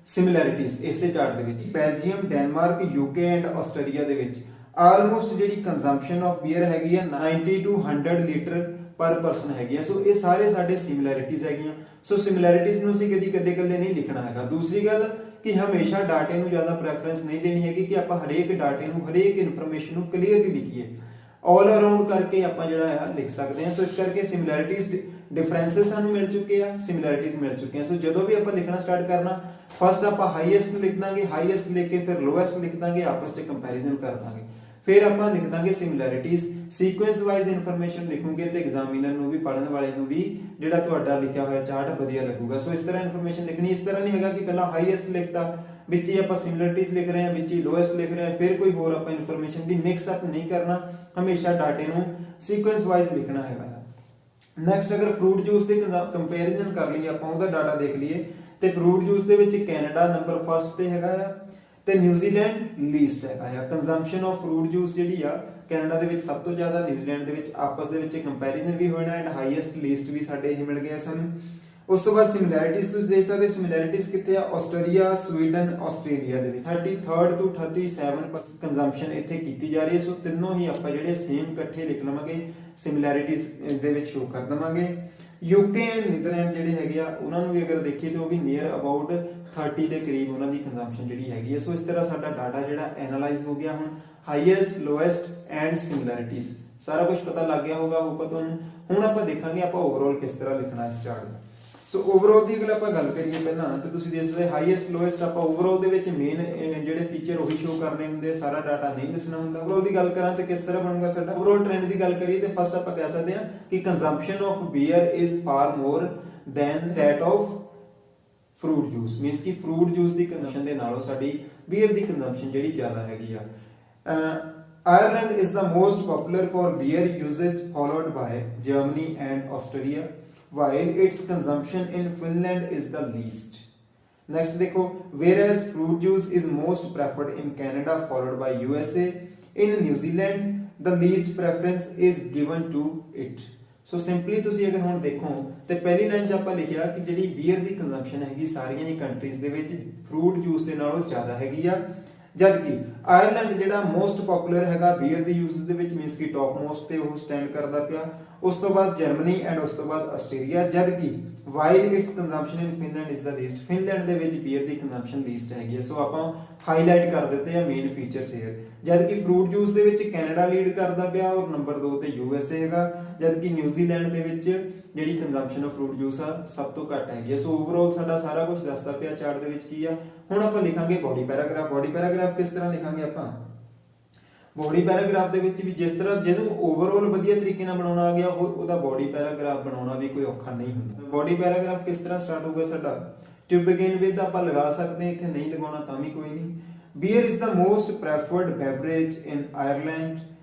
Speaker 1: ਸਿਮਿਲੈਰਿਟੀਜ਼ ਇਸੇ ਚਾਰਟ ਦੇ ਵਿੱਚ। Belgium, Denmark, UK and Australia ਦੇ ਵਿੱਚ ਆਲਮੋਸਟ ਜਿਹੜੀ ਕੰਜ਼ੰਪਸ਼ਨ ਆਫ ਬੀਅਰ ਹੈਗੀ ਆ 90 to 100 ਲੀਟਰ ਪਰ ਪਰਸਨ ਹੈਗੀ ਆ। ਸੋ ਇਹ ਸਾਰੇ ਸਾਡੇ ਸਿਮਿਲੈਰਿਟੀਜ਼ ਹੈਗੀਆਂ। ਸੋ ਸਿਮਿਲੈਰਿਟੀਜ਼ ਨੂੰ ਅਸੀਂ ਕਦੇ ਨਹੀਂ ਲਿਖਣਾ ਹੈਗਾ। ਦੂਸਰੀ ਗੱਲ ਕਿ ਹਮੇਸ਼ਾ ਡਾਟੇ ਨੂੰ ਜ਼ਿਆਦਾ ਪ੍ਰੈਫਰੈਂਸ ਨਹੀਂ ਦੇਣੀ ਹੈਗੀ ਕਿ ਆਪਾਂ ਹਰੇਕ ਡਾਟੇ ਨੂੰ ਹਰੇਕ ਇਨਫੋਰਮੇਸ਼ਨ ਨੂੰ ਕਲੀਅਰਲੀ ਲਿਖੀਏ। ਆਲ ਅਰਾਊਂਡ ਕਰਕੇ ਆਪਾਂ ਜਿਹੜਾ ਹੈ ਲਿਖ ਸਕਦੇ ਹਾਂ। ਸੋ ਇਸ ਕਰਕੇ ਸਿਮਿਲੈਰਿਟੀਜ਼ ਡਿਫਰੈਂਸਸ ਸਾਨੂੰ ਮਿਲ ਚੁੱਕੇ ਆ, ਸਿਮਿਲੈਰਿਟੀਜ਼ ਮਿਲ ਚੁੱਕੀਆਂ। ਸੋ ਜਦੋਂ ਵੀ ਆਪਾਂ ਲਿਖਣਾ ਸਟਾਰਟ ਕਰਨਾ ਫਸਟ ਆਪਾਂ ਹਾਈਐਸਟ ਲਿਖ ਦਾਂਗੇ, ਹਾਈਐਸਟ ਲਿਖ ਕੇ ਫਿਰ ਲੋਐਸਟ ਲਿਖ ਦਾਂਗੇ, ਆਪਸ ਵਿੱਚ ਕੰਪੈਰੀਜ਼ਨ ਕਰ ਦਾਂਗੇ, ਫਿਰ ਆਪਾਂ ਲਿਖ ਦਾਂਗੇ ਸਿਮਿਲੈਰਿਟੀਜ਼। ਸੀਕੁਐਂਸ ਵਾਈਜ਼ ਇਨਫੋਰਮੇਸ਼ਨ ਲਿਖੋਗੇ ਤੇ ਐਗਜ਼ਾਮੀਨਰ ਨੂੰ ਵੀ, ਪੜ੍ਹਨ ਵਾਲੇ ਨੂੰ ਵੀ ਜਿਹੜਾ ਤੁਹਾਡਾ ਲਿਖਿਆ ਹੋਇਆ ਚਾਰਟ ਵਧੀਆ ਲੱਗੂਗਾ। ਸੋ ਇਸ ਤਰ੍ਹਾਂ ਇਨਫੋਰਮੇਸ਼ਨ ਲਿਖਣੀ। ਇਸ ਤਰ੍ਹਾਂ ਨਹੀਂ ਹੈਗਾ ਕਿ ਪਹਿਲਾਂ ਹਾਈਐਸਟ ਲਿਖਤਾ ਵਿੱਚ ਹੀ ਆਪਾਂ ਸਿਮਿਲਰਿਟੀਜ਼ ਲਿਖ ਰਹੇ ਹਾਂ, ਵਿੱਚ ਹੀ ਲੋਐਸਟ ਲਿਖ ਰਹੇ ਹਾਂ, ਫਿਰ ਕੋਈ ਹੋਰ ਆਪਾਂ ਇਨਫੋਰਮੇਸ਼ਨ ਦੀ ਮਿਕਸ ਅਪ ਨਹੀਂ ਕਰਨਾ, ਹਮੇਸ਼ਾ ਡਾਟੇ ਨੂੰ ਸੀਕੁਐਂਸ ਵਾਈਜ਼ ਲਿਖਣਾ ਹੈਗਾ। ਨੈਕਸਟ ਅਗਰ ਫਰੂਟ ਜੂਸ ਦੇ ਕੰਪੈਰੀਜ਼ਨ ਕਰ ਲਈਏ ਆਪਾਂ, ਉਹਦਾ ਡਾਟਾ ਦੇਖ ਲਈਏ ਤੇ ਫਰੂਟ ਜੂਸ ਦੇ ਵਿੱਚ ਕੈਨੇਡਾ ਨੰਬਰ 1 ਤੇ ਹੈਗਾ ਆ ਤੇ ਨਿਊਜ਼ੀਲੈਂਡ ਲੀਸਟ ਹੈਗਾ ਆ। ਕੰਜ਼ੰਪਸ਼ਨ ਆਫ ਫਰੂਟ ਜੂਸ ਜਿਹੜੀ ਆ ਕੈਨੇਡਾ ਦੇ ਵਿੱਚ ਸਭ ਤੋਂ ਜ਼ਿਆਦਾ, ਨਿਊਜ਼ੀਲੈਂਡ ਦੇ ਵਿੱਚ ਆਪਸ ਦੇ ਵਿੱਚ ਕੰਪੈਰੀਜ਼ਨ ਵੀ ਹੋਣਾ ਐਂਡ ਹਾਈਐਸਟ ਲੀਸਟ ਵੀ ਸਾਡੇ ਇਹ ਮਿਲ ਗਿਆ ਸਾਨੂੰ। ਉਸ ਤੋਂ ਬਾਅਦ ਸਿਮਿਲੈਰਿਟੀਜ਼ ਤੁਸੀਂ ਦੇਖ ਸਕਦੇ, ਸਿਮਿਲੈਰਿਟੀਜ਼ ਕਿੱਥੇ ਆ, ਆਸਟਰੀਆ, ਸਵੀਡਨ, ਆਸਟ੍ਰੇਲੀਆ ਦੇ ਵਿੱਚ 33rd to 37% ਕੰਜ਼ੰਪਸ਼ਨ ਇੱਥੇ ਕੀਤੀ ਜਾ ਰਹੀ ਹੈ। ਸੋ ਤਿੰਨੋਂ ਹੀ ਆਪਾਂ ਜਿਹੜੇ ਸੇਮ ਇਕੱਠੇ ਲਿਖ ਲਵਾਂਗੇ, ਸਿਮਿਲੈਰਿਟੀਜ਼ ਦੇ ਵਿੱਚ ਸ਼ੋ ਕਰ ਦਵਾਂਗੇ। ਯੂਕੇ ਐਂਡ ਨੀਦਰਲੈਂਡ ਜਿਹੜੇ ਹੈਗੇ ਆ ਉਹਨਾਂ ਨੂੰ ਵੀ ਅਗਰ ਦੇਖੀਏ ਤਾਂ ਉਹ ਵੀ ਨੀਅਰ ਅਬਾਊਟ 30 ਦੇ ਕਰੀਬ ਉਹਨਾਂ ਦੀ ਕੰਜ਼ੰਪਸ਼ਨ ਜਿਹੜੀ ਹੈਗੀ ਹੈ। ਸੋ ਇਸ ਤਰ੍ਹਾਂ ਸਾਡਾ ਡਾਟਾ ਜਿਹੜਾ ਐਨਾਲਾਈਜ਼ ਹੋ ਗਿਆ। ਹੁਣ ਹਾਈਐਸਟ, ਲੋਐਸਟ ਐਂਡ ਸਿਮਿਲੈਰਿਟੀਜ਼ ਸਾਰਾ ਕੁਝ ਪਤਾ ਲੱਗ ਗਿਆ ਹੋਗਾ ਹੋਊਗਾ ਤੁਹਾਨੂੰ। ਹੁਣ ਆਪਾਂ ਦੇਖਾਂਗੇ ਆਪਾਂ ਓਵਰਆਲ ਕਿਸ ਤਰ੍ਹਾਂ ਲਿਖਣਾ ਇਸ ਚਾਰਟ ਦਾ। ਸੋ ਓਵਰਆਲ ਦੀ ਅਗਰ ਆਪਾਂ ਗੱਲ ਕਰੀਏ ਪਹਿਲਾਂ ਤਾਂ ਤੁਸੀਂ ਦੇਖ ਸਕਦੇ ਹਾਈਐਸਟ, ਲੋਐਸਟ ਆਪਾਂ ਓਵਰਆਲ ਦੇ ਵਿੱਚ ਮੇਨ ਜਿਹੜੇ ਫੀਚਰ ਉਹੀ ਸ਼ੋ ਕਰਨੇ ਹੁੰਦੇ, ਸਾਰਾ ਡਾਟਾ ਨਹੀਂ ਦੱਸਣਾ ਹੁੰਦਾ। ਓਵਰਆਲ ਦੀ ਗੱਲ ਕਰਾਂ ਤਾਂ ਕਿਸ ਤਰ੍ਹਾਂ ਬਣੂਗਾ ਸਾਡਾ ਓਵਰਆਲ ਟ੍ਰੈਂਡ ਦੀ ਗੱਲ ਕਰੀਏ ਤਾਂ ਫਸਟ ਆਪਾਂ ਕਹਿ ਸਕਦੇ ਹਾਂ ਕਿ consumption of beer is for more than that of fruit juice, means ਕਿ ਫਰੂਟ ਜੂਸ ਦੀ ਕੰਜ਼ੰਪਸ਼ਨ ਦੇ ਨਾਲੋਂ ਸਾਡੀ ਬੀਅਰ ਦੀ ਕੰਜ਼ੰਪਸ਼ਨ ਜਿਹੜੀ ਜ਼ਿਆਦਾ ਹੈਗੀ ਆ। Ireland is the most popular for beer usage, followed by Germany and Austria, while its consumption in Finland is the least. Next देखो, whereas fruit juice is most preferred in Canada, followed by USA. In New Zealand, the least preference is given to it. So simply ਤੁਸੀਂ ਅਗਰ ਹੁਣ ਦੇਖੋ ਤੇ ਪਹਿਲੀ ਲਾਈਨ 'ਚ ਆਪਾਂ ਲਿਖਿਆ ਕਿ ਜਿਹੜੀ ਬੀਅਰ ਦੀ ਕੰਜ਼ੰਪਸ਼ਨ ਹੈਗੀ ਸਾਰੀਆਂ ਹੀ ਕੰਟਰੀਜ਼ ਦੇ ਵਿੱਚ ਫਰੂਟ ਜੂਸ ਦੇ ਨਾਲੋਂ ਜ਼ਿਆਦਾ ਹੈਗੀ ਆ, ਜਦ ਕਿ ਆਇਰਲੈਂਡ ਜਿਹੜਾ ਮੋਸਟ ਪਪੂਲਰ ਹੈਗਾ ਬੀਅਰ ਦੀ ਯੂਜ਼ ਦੇ ਵਿੱਚ, ਮੀਨਸ ਕਿ ਟੌਪ ਮੋਸਟ ਤੇ ਉਹ ਸਟੈਂਡ ਕਰਦਾ ਪਿਆ। ਉਸ ਤੋਂ ਬਾਅਦ ਜਰਮਨੀ ਐਂਡ ਉਸ ਤੋਂ ਬਾਅਦ ਆਸਟ੍ਰੇਲੀਆ, ਜਦ ਕਿ while it's consumption in Finland is the least, Finland ਦੇ ਵਿੱਚ ਬੀਅਰ ਦੀ ਕੰਜ਼ੰਪਸ਼ਨ ਲੀਸਟ ਹੈਗੀ ਹੈ। ਸੋ ਆਪਾਂ ਹਾਈਲਾਈਟ ਕਰ ਦਿੱਤੇ ਆ ਮੇਨ ਫੀਚਰਸ ਹੇਅਰ। ਜਦ ਕਿ ਫਰੂਟ ਜੂਸ ਦੇ ਵਿੱਚ ਕੈਨੇਡਾ ਲੀਡ ਕਰਦਾ ਪਿਆ ਔਰ ਨੰਬਰ 2 ਤੇ ਯੂਐਸਏ ਹੈਗਾ, ਜਦ ਕਿ ਨਿਊਜ਼ੀਲੈਂਡ ਦੇ ਵਿੱਚ ਜਿਹੜੀ ਕੰਜ਼ੰਪਸ਼ਨ ਆਫ ਫਰੂਟ ਜੂਸ ਆ ਸਭ ਤੋਂ ਘੱਟ ਹੈਗੀ ਹੈ। ਸੋ ਓਵਰਆਲ ਸਾਡਾ ਸਾਰਾ ਕੁਝ ਦੱਸਦਾ ਪਿਆ ਚਾਰਟ ਦੇ ਵਿੱਚ ਕੀ ਆ। ਹੁਣ ਆਪਾਂ ਲਿਖਾਂਗੇ ਬੋਡੀ ਪੈਰਾਗ੍ਰਾਫ। ਬੋਡੀ ਪੈਰਾਗ੍ਰਾਫ ਕਿਸ ਤਰ੍ਹਾਂ ਲਿਖਾਂਗੇ ਆਪਾਂ, ਬੋਡੀ ਪੈਰਾਗ੍ਰਾਫ ਦੇ ਵਿੱਚ ਵੀ ਜਿਸ ਤਰ੍ਹਾਂ ਜਿਹਨੂੰ ਓਵਰਆਲ ਵਧੀਆ ਤਰੀਕੇ ਨਾਲ ਬਣਾਉਣਾ ਆ ਗਿਆ ਉਹਦਾ ਬੋਡੀ ਪੈਰਾਗ੍ਰਾਫ ਬਣਾਉਣਾ ਵੀ ਕੋਈ ਔਖਾ ਨਹੀਂ ਹੁੰਦਾ। ਬੋਡੀ ਪੈਰਾਗ੍ਰਾਫ ਕਿਸ ਤਰ੍ਹਾਂ ਸਟਾਰਟ ਹੋਊਗਾ ਸਾਡਾ, ਟੂ ਬਿਗਿਨ ਵਿਦ ਆਪਾਂ ਲਗਾ ਸਕਦੇ ਹਾਂ, ਇੱਥੇ ਨਹੀਂ ਲਗਾਉਣਾ ਤਾਂ ਵੀ ਕੋਈ ਨਹੀਂ। Beer is the most preferred beverage in Ireland.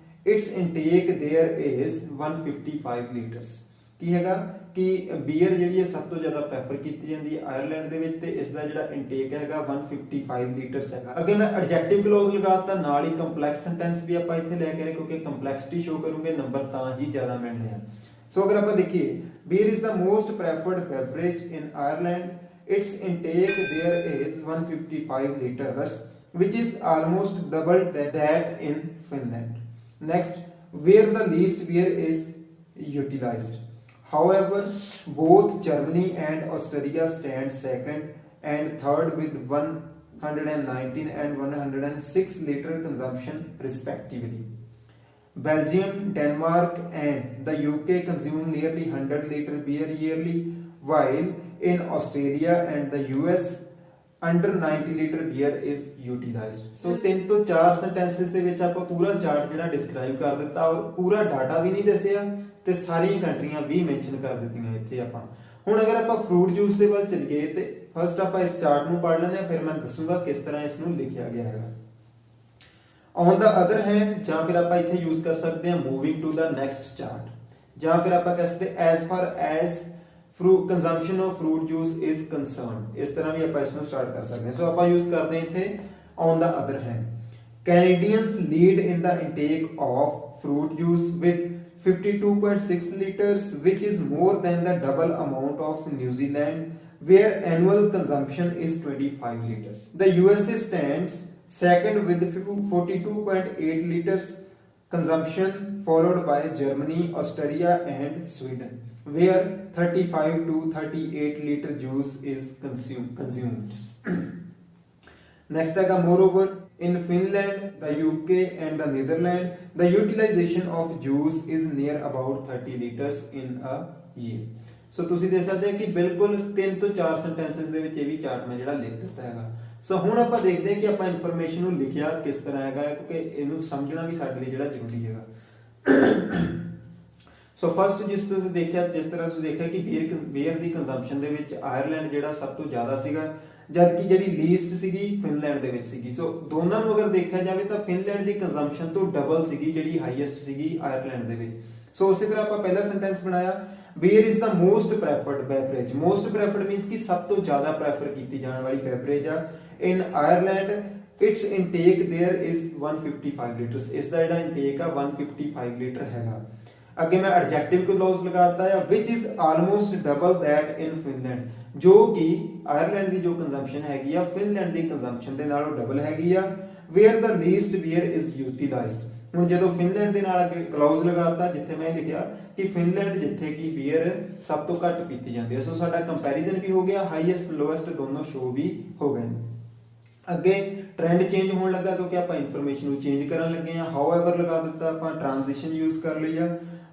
Speaker 1: Its intake there is 155 liters. ਕੀ ਹੈਗਾ ਕਿ ਬੀਅਰ ਜਿਹੜੀ ਹੈ ਸਭ ਤੋਂ ਜ਼ਿਆਦਾ ਪ੍ਰੈਫਰ ਕੀਤੀ ਜਾਂਦੀ ਹੈ ਆਇਰਲੈਂਡ ਦੇ ਵਿੱਚ ਤੇ ਇਸ ਦਾ ਜਿਹੜਾ ਇਨਟੇਕ ਹੈਗਾ 155 ਲੀਟਰਸ ਹੈਗਾ। ਅਗਰ ਮੈਂ ਐਡਜੈਕਟਿਵ ਕਲੌਜ਼ ਲਗਾਤਾ ਨਾਲ ਹੀ ਕੰਪਲੈਕਸ ਸੈਂਟੈਂਸ ਵੀ ਆਪਾਂ ਇੱਥੇ ਲੈ ਕੇ ਆਏ ਕਿਉਂਕਿ ਕੰਪਲੈਕਸਿਟੀ ਸ਼ੋ ਕਰੂਗੇ ਨੰਬਰ ਤਾਂ ਹੀ ਜ਼ਿਆਦਾ ਮਿਲਣੇ ਆ। ਸੋ ਅਗਰ ਆਪਾਂ ਦੇਖੀਏ beer is the most preferred beverage in Ireland, its intake there is 155 liters, which is almost double that in Finland. Next, where the least beer is utilized. However, both Germany and Austria stand second and third with 119 and 106 liter consumption respectively. Belgium, Denmark and the UK consume nearly 100 liter beer yearly, while in Australia and the US under 90 litre beer is utilised. So 3 ਤੋਂ 4 ਸੈਂਟੈਂਸਸ ਦੇ ਵਿੱਚ ਆਪਾਂ ਪੂਰਾ ਚਾਰਟ ਜਿਹੜਾ ਡਿਸਕ੍ਰਾਈਬ ਕਰ ਦਿੱਤਾ ਔਰ ਪੂਰਾ ਡਾਟਾ ਵੀ ਨਹੀਂ ਦੱਸਿਆ ਤੇ ਸਾਰੀਆਂ ਕੰਟਰੀਆਂ ਵੀ ਮੈਂਸ਼ਨ ਕਰ ਦਿੱਤੀਆਂ ਇੱਥੇ ਆਪਾਂ। ਹੁਣ ਅਗਰ ਆਪਾਂ ਫਰੂਟ ਜੂਸ ਦੇ ਵੱਲ ਚੱਲੀਏ ਤੇ ਫਸਟ ਆਪਾਂ ਇਸ ਚਾਰਟ ਨੂੰ ਪੜ੍ਹ ਲੈਂਦੇ ਆ, ਫਿਰ ਮੈਂ ਦੱਸੂਗਾ ਕਿਸ ਤਰ੍ਹਾਂ ਇਸ ਨੂੰ ਲਿਖਿਆ ਗਿਆ ਹੈਗਾ। ਔਨ ਦਾ ਅਦਰ ਹੈਂਡ, ਜਾਂ ਫਿਰ ਆਪਾਂ ਇੱਥੇ ਯੂਜ਼ ਕਰ ਸਕਦੇ ਹਾਂ moving to the next chart, ਜਾਂ ਫਿਰ ਆਪਾਂ ਕਹਿ ਸਕਦੇ as far as consumption of fruit juice is concerned, ਇਸ ਤਰ੍ਹਾਂ ਵੀ ਆਪਾਂ ਇਸ ਨੂੰ ਸਟਾਰਟ ਕਰ ਸਕਦੇ ਹਾਂ। ਸੋ ਆਪਾਂ ਯੂਜ਼ ਕਰਦੇ ਹਾਂ ਇੱਥੇ on the other hand. Canadians lead in the intake of fruit juice with 52.6 liters, which is more than the double amount of New Zealand, where annual consumption is 25 liters. The USA stands second with 42.8 liters consumption, followed by Germany, Austria and Sweden, where 35 to 38 liter juice is consumed. Next, moreover, in Finland, the UK and the Netherlands, the utilization of juice is near about 30 liters in a year. ਸੋ ਤੁਸੀਂ ਦੇਖ ਸਕਦੇ ਹੋ ਕਿ ਬਿਲਕੁਲ 3 ਤੋਂ 4 ਸੈਂਟੈਂਸਸ ਦੇ ਵਿੱਚ ਇਹ ਵੀ ਚਾਰਟ ਮੈਂ ਜਿਹੜਾ ਲਿਖ ਦਿੱਤਾ ਹੈਗਾ। ਸੋ ਹੁਣ ਆਪਾਂ ਦੇਖਦੇ ਹਾਂ ਕਿ ਆਪਾਂ ਇਨਫੋਰਮੇਸ਼ਨ ਨੂੰ ਲਿਖਿਆ ਕਿਸ ਤਰ੍ਹਾਂ ਹੈਗਾ, ਕਿਉਂਕਿ ਇਹਨੂੰ ਸਮਝਣਾ ਵੀ ਸਾਡੇ ਲਈ ਜਿਹੜਾ ਜ਼ਰੂਰੀ ਹੈਗਾ। ਸੋ ਫਸਟ ਜਿਸ ਤਰ੍ਹਾਂ ਤੁਸੀਂ ਦੇਖਿਆ ਕਿ ਬੀਅਰ ਦੀ ਕੰਜ਼ੰਪਸ਼ਨ ਦੇ ਵਿੱਚ ਆਇਰਲੈਂਡ ਜਿਹੜਾ ਸਭ ਤੋਂ ਜ਼ਿਆਦਾ ਸੀਗਾ, ਜਦਕਿ ਜਿਹੜੀ ਲੀਸਟ ਸੀਗੀ ਫਿਨਲੈਂਡ ਦੇ ਵਿੱਚ ਸੀਗੀ। ਸੋ ਦੋਨਾਂ ਨੂੰ ਅਗਰ ਦੇਖਿਆ ਜਾਵੇ ਤਾਂ ਫਿਨਲੈਂਡ ਦੀ ਕੰਜ਼ੰਪਸ਼ਨ ਤੋਂ ਡਬਲ ਸੀਗੀ ਜਿਹੜੀ ਹਾਈਐਸਟ ਸੀਗੀ ਆਇਰਲੈਂਡ ਦੇ ਵਿੱਚ। ਸੋ ਉਸੇ ਤਰ੍ਹਾਂ ਆਪਾਂ ਪਹਿਲਾ ਸੈਂਟੈਂਸ ਬਣਾਇਆ, beer is the most preferred beverage. Most preferred means ਕਿ ਸਭ ਤੋਂ ਜ਼ਿਆਦਾ ਪ੍ਰੈਫਰ ਕੀਤੀ ਜਾਣ ਵਾਲੀ ਬੈਵਰੇਜ ਆ in Ireland. Its intake there is 155 litres. ਇਸ ਦਾ ਜਿਹੜਾ ਇਨਟੇਕ ਆ 155 ਲੀਟਰ ਹੈਗਾ। ਅੱਗੇ ਮੈਂ ਐਡਜੈਕਟਿਵ ਕਲੌਜ਼ ਲਗਾਤਾ ਹੈ which is almost double that in Finland, ਜੋ ਕਿ ਆਇਰਲੈਂਡ ਦੀ ਜੋ ਕੰਜ਼ੰਪਸ਼ਨ ਹੈਗੀ ਆ ਫਿਨਲੈਂਡ ਦੀ ਕੰਜ਼ੰਪਸ਼ਨ ਦੇ ਨਾਲੋਂ ਡਬਲ ਹੈਗੀ ਆ। where the least beer is utilized, ਹੁਣ ਜਦੋਂ ਫਿਨਲੈਂਡ ਦੇ ਨਾਲ ਅੱਗੇ ਕਲੌਜ਼ ਲਗਾਤਾ ਜਿੱਥੇ ਮੈਂ ਲਿਖਿਆ ਕਿ ਫਿਨਲੈਂਡ ਜਿੱਥੇ ਕਿ ਬੀਅਰ ਸਭ ਤੋਂ ਘੱਟ ਪੀਤੀ ਜਾਂਦੀ ਹੈ। ਸੋ ਸਾਡਾ ਕੰਪੈਰੀਜ਼ਨ ਵੀ ਹੋ ਗਿਆ, ਹਾਈਐਸਟ ਲੋਐਸਟ ਦੋਨੋਂ ਸ਼ੋ ਵੀ ਹੋ ਗਏ। ਅੱਗੇ ਟ੍ਰੈਂਡ ਚੇਂਜ ਹੋਣ ਲੱਗਾ ਕਿਉਂਕਿ ਆਪਾਂ ਇਨਫੋਰਮੇਸ਼ਨ ਨੂੰ ਚੇਂਜ ਕਰਨ ਲੱਗੇ ਆ। ਹਾਊਐਵਰ ਲਗਾ ਦਿੱਤਾ ਆਪਾਂ, ਟ੍ਰਾਂਜੀਸ਼ਨ ਯੂਜ਼ ਕਰ ਲਈ ਆ।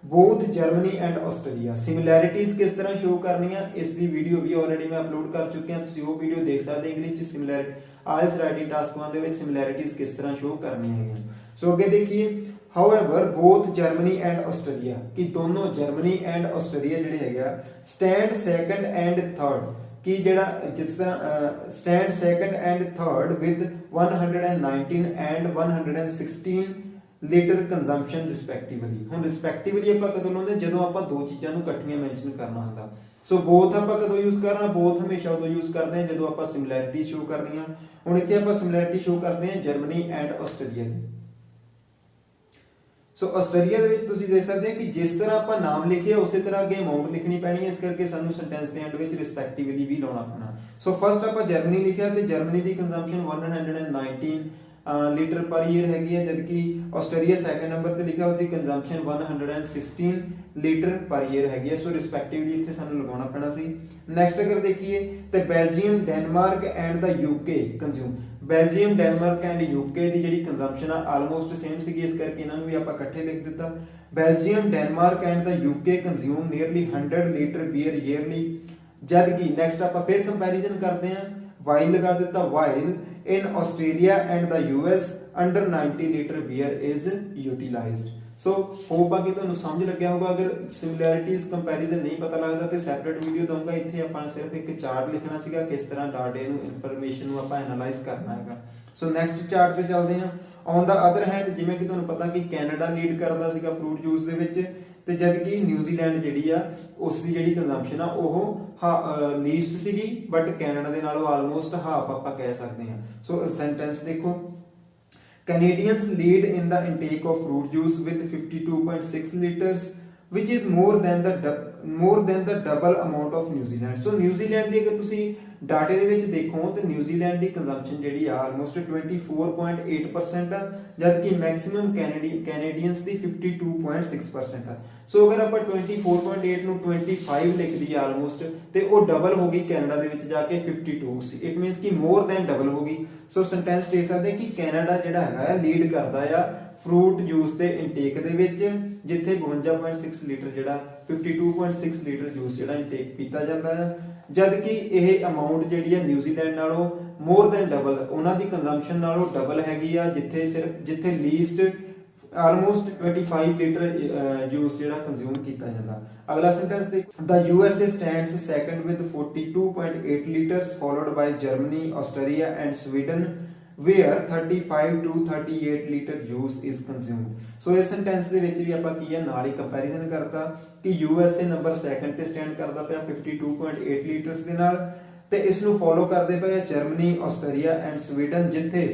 Speaker 1: ਬੋਥ ਜਰਮਨੀ ਐਂਡ ਆਸਟ੍ਰੇਲੀਆ, ਸਿਮਿਲੈਰਿਟੀਜ਼ ਕਿਸ ਤਰ੍ਹਾਂ ਸ਼ੋ ਕਰਨੀਆਂ ਇਸ ਦੀ ਵੀਡੀਓ ਵੀ ਆਲਰੇਡੀ ਮੈਂ ਅਪਲੋਡ ਕਰ ਚੁੱਕਿਆ, ਤੁਸੀਂ ਉਹ ਵੀਡੀਓ ਦੇਖ ਸਕਦੇ ਇੰਗਲਿਸ਼ ਚ। ਸਿਮਿਲੈਰਿਟੀ ਆਇਲਸ ਰਾਈਟਿੰਗ ਟਾਸਕ 1 ਦੇ ਵਿੱਚ ਸਿਮਿਲੈਰਿਟੀਜ਼ ਕਿਸ ਤਰ੍ਹਾਂ ਸ਼ੋ ਕਰਨੀਆਂ ਹੈਗੀਆਂ। ਸੋ ਅੱਗੇ ਦੇਖੀਏ, however both Germany and Australia, ਕਿ ਦੋਨੋਂ ਜਰਮਨੀ ਐਂਡ ਆਸਟ੍ਰੇਲੀਆ ਜਿਹੜੇ ਹੈਗਾ ਸਟੈਂਡ ਸੈਕੰਡ ਐਂਡ ਥਰਡ, ਕਿ ਜਿਹੜਾ ਜਿਸ ਤਰ੍ਹਾਂ stand second and third with 119 and 116 litre consumption respectively. ਹੁਣ ਰਿਸਪੈਕਟਿਵਲੀ ਆਪਾਂ ਕਦੋਂ ਲਾਉਂਦੇ, ਜਦੋਂ ਆਪਾਂ ਦੋ ਚੀਜ਼ਾਂ ਨੂੰ ਇਕੱਠੀਆਂ ਮੈਂਸ਼ਨ ਕਰਨਾ ਹੁੰਦਾ। ਸੋ ਬੋਥ ਆਪਾਂ ਕਦੋਂ ਯੂਜ਼ ਕਰਨਾ, ਬੋਥ ਹਮੇਸ਼ਾ ਉਦੋਂ ਯੂਜ਼ ਕਰਦੇ ਹਾਂ ਜਦੋਂ ਆਪਾਂ ਸਿਮਿਲੈਰਿਟੀ ਸ਼ੋ ਕਰਨੀ ਆ। ਹੁਣ ਇੱਥੇ ਆਪਾਂ ਸਿਮਿਲੈਰਿਟੀ ਸ਼ੋ ਕਰਦੇ ਹਾਂ Germany and Australia the. So Australia ਦੇ ਵਿੱਚ ਤੁਸੀਂ ਦੇਖ ਸਕਦੇ ਹੋ ਕਿ ਜਿਸ ਤਰ੍ਹਾਂ ਆਪਾਂ ਨਾਮ ਲਿਖਿਆ ਉਸੇ ਤਰ੍ਹਾਂ ਅੱਗੇ ਅਮਾਉਂਟ ਲਿਖਣੀ ਪੈਣੀ ਹੈ, ਇਸ ਕਰਕੇ ਸਾਨੂੰ ਸੈਂਟੈਂਸ ਦੇ ਐਂਡ ਵਿੱਚ ਰਿਸਪੈਕਟਿਵਲੀ ਵੀ ਲਾਉਣਾ ਪੈਣਾ। ਸੋ ਫਸਟ ਆਪਾਂ ਜਰਮਨੀ ਲਿਖਿਆ ਤੇ ਜਰਮਨੀ ਦੀ ਕੰਜ਼ੰਪਸ਼ਨ 119 ਲੀਟਰ ਪਰ ਈਅਰ ਹੈਗੀ ਹੈ, ਜਦਕਿ ਆਸਟ੍ਰੇਲੀਆ ਸੈਕੰਡ ਨੰਬਰ ਤੇ ਲਿਖਿਆ ਉਹਦੀ ਕੰਜ਼ੰਪਸ਼ਨ 116 ਲੀਟਰ ਪਰ ਈਅਰ ਹੈਗੀ ਹੈ। ਸੋ ਰਿਸਪੈਕਟਿਵਲੀ ਇੱਥੇ ਸਾਨੂੰ ਲਗਾਉਣਾ ਪੈਣਾ ਸੀ। ਨੈਕਸਟ ਅਗਰ ਦੇਖੀਏ ਤੇ Belgium, Denmark and the UK consume. Belgium, Denmark and UK ਦੀ ਜਿਹੜੀ ਕੰਜ਼ੰਪਸ਼ਨ ਆ ਆਲਮੋਸਟ ਸੇਮ ਸੀਗੀ, ਇਸ ਕਰਕੇ ਇਹਨਾਂ ਨੂੰ ਵੀ ਆਪਾਂ ਇਕੱਠੇ ਲਿਖ ਦਿੱਤਾ। Belgium, Denmark and the UK consume nearly 100 litre beer yearly, ਜਦਕਿ ਨੈਕਸਟ ਆਪਾਂ ਫਿਰ ਕੰਪੈਰੀਜ਼ਨ ਕਰਦੇ ਹਾਂ, ਵਾਈਲ ਲਗਾ ਦਿੱਤਾ, while in Australia and the US under 90 litre beer is utilized। So hop ਆ ਕਿ ਤੁਹਾਨੂੰ ਸਮਝ ਲੱਗਿਆ ਹੋਊਗਾ। ਅਗਰ ਸਿਮਿਲੈਰਿਟੀਜ਼ ਕੰਪੈਰੀਜ਼ਨ ਨਹੀਂ ਪਤਾ ਲੱਗਦਾ ਤੇ ਸੈਪਰੇਟ ਵੀਡੀਓ ਦਊਂਗਾ। ਇੱਥੇ ਆਪਾਂ ਸਿਰਫ ਇੱਕ ਚਾਰਟ ਲਿਖਣਾ ਸੀਗਾ ਕਿਸ ਤਰ੍ਹਾਂ ਡਾਟੇ ਨੂੰ ਇਨਫੋਰਮੇਸ਼ਨ ਨੂੰ ਆਪਾਂ ਐਨਾਲਾਈਜ਼ ਕਰਨਾ ਹੈਗਾ। ਸੋ ਨੈਕਸਟ ਚਾਰਟ ਤੇ ਚੱਲਦੇ ਹਾਂ। ਔਨ ਦਾ ਅਦਰ ਹੈਂਡ ਜਿਵੇਂ ਕਿ ਤੁਹਾਨੂੰ ਪਤਾ ਕਿ ਕੈਨੇਡਾ ਲੀਡ ਕਰਦਾ ਸੀਗਾ ਫਰੂਟ ਜੂਸ ਦੇ ਵਿੱਚ, ਤੇ ਜਦਕਿ ਨਿਊਜ਼ੀਲੈਂਡ ਜਿਹੜੀ ਆ ਉਸ ਦੀ ਜਿਹੜੀ ਕੰਜ਼ੰਪਸ਼ਨ ਆ ਉਹ ਲੀਸਟ ਸੀਗੀ, ਬਟ ਕੈਨੇਡਾ ਦੇ ਨਾਲੋਂ ਆਲਮੋਸਟ ਹਾਫ ਆਪਾਂ ਕਹਿ ਸਕਦੇ ਹਾਂ। ਸੋ ਸੈਂਟੈਂਸ ਦੇਖੋ, Canadians lead in the intake of fruit juice with 52.6 liters, which is more than the double amount of New Zealand। So New Zealand ਦੀ ਅਗਰ ਤੁਸੀਂ ਡਾਟੇ ਦੇ ਵਿੱਚ ਦੇਖੋ ਤੇ ਨਿਊਜ਼ੀਲੈਂਡ ਦੀ ਕੰਜ਼ੰਪਸ਼ਨ ਜਿਹੜੀ ਆ ਆਲਮੋਸਟ 24.8% ਆ, ਜਦਕਿ ਮੈਕਸਿਮਮ ਕੈਨੇਡੀਅਨਸ ਦੀ 52.6% ਆ। ਸੋ ਅਗਰ ਆਪਾਂ 24.8 ਨੂੰ 25 ਲਿਖ ਦਈਏ ਆਲਮੋਸਟ, ਤੇ ਉਹ ਡਬਲ ਹੋ ਗਈ ਕੈਨੇਡਾ ਦੇ ਵਿੱਚ ਜਾ ਕੇ 52 ਸੀ। ਇਟ ਮੀਨਸ ਕਿ ਮੋਰ ਦੈਨ ਡਬਲ ਹੋ ਗਈ। ਸੋ ਸੈਂਟੈਂਸ ਦੇ ਸਕਦੇ ਕਿ ਕੈਨੇਡਾ ਜਿਹੜਾ ਹੈਗਾ ਲੀਡ ਕਰਦਾ ਆ ਫਰੂਟ ਜੂਸ ਦੇ ਇਨਟੇਕ ਦੇ ਵਿੱਚ, ਜਿੱਥੇ 52.6 ਲੀਟਰ ਜਿਹੜਾ 52.6 ਲੀਟਰ ਜੂਸ ਜਿਹੜਾ ਇਨਟੇਕ ਕੀਤਾ ਜਾਂਦਾ ਹੈ, ਜਦਕਿ ਇਹ ਅਮਾਉਂਟ ਜਿਹੜੀ ਹੈ ਨਿਊਜ਼ੀਲੈਂਡ ਨਾਲੋਂ ਮੋਰ ਦੈਨ ਡਬਲ, ਉਹਨਾਂ ਦੀ ਕੰਜ਼ੰਪਸ਼ਨ ਨਾਲੋਂ ਡਬਲ ਹੈਗੀ ਆ, ਜਿੱਥੇ ਲੀਸਟ ਆਲਮੋਸਟ 25 ਲੀਟਰ ਜੂਸ ਜਿਹੜਾ ਕੰਜ਼ਿਊਮ ਕੀਤਾ ਜਾਂਦਾ। ਅਗਲਾ ਸੈਂਟੈਂਸ ਦੇਖੋ, the USA stands second with 42.8 liters followed by Germany, Australia and Sweden where 35 to 38 litre juice is consumed। ਸੋ ਇਸ ਸੈਂਟੈਂਸ ਦੇ ਵਿੱਚ ਵੀ ਆਪਾਂ ਕੀ ਹੈ ਨਾਲ ਹੀ ਕੰਪੈਰੀਜ਼ਨ ਕਰਤਾ ਕਿ USA ਨੰਬਰ ਸੈਕੰਡ ਤੇ ਸਟੈਂਡ ਕਰਦਾ ਪਿਆ 52.8 ਲੀਟਰਸ ਦੇ ਨਾਲ, ਤੇ ਇਸ ਨੂੰ ਫੋਲੋ ਕਰਦੇ ਪਏ ਜਰਮਨੀ, ਆਸਟ੍ਰੇਲੀਆ ਐਂਡ ਸਵੀਡਨ, ਜਿੱਥੇ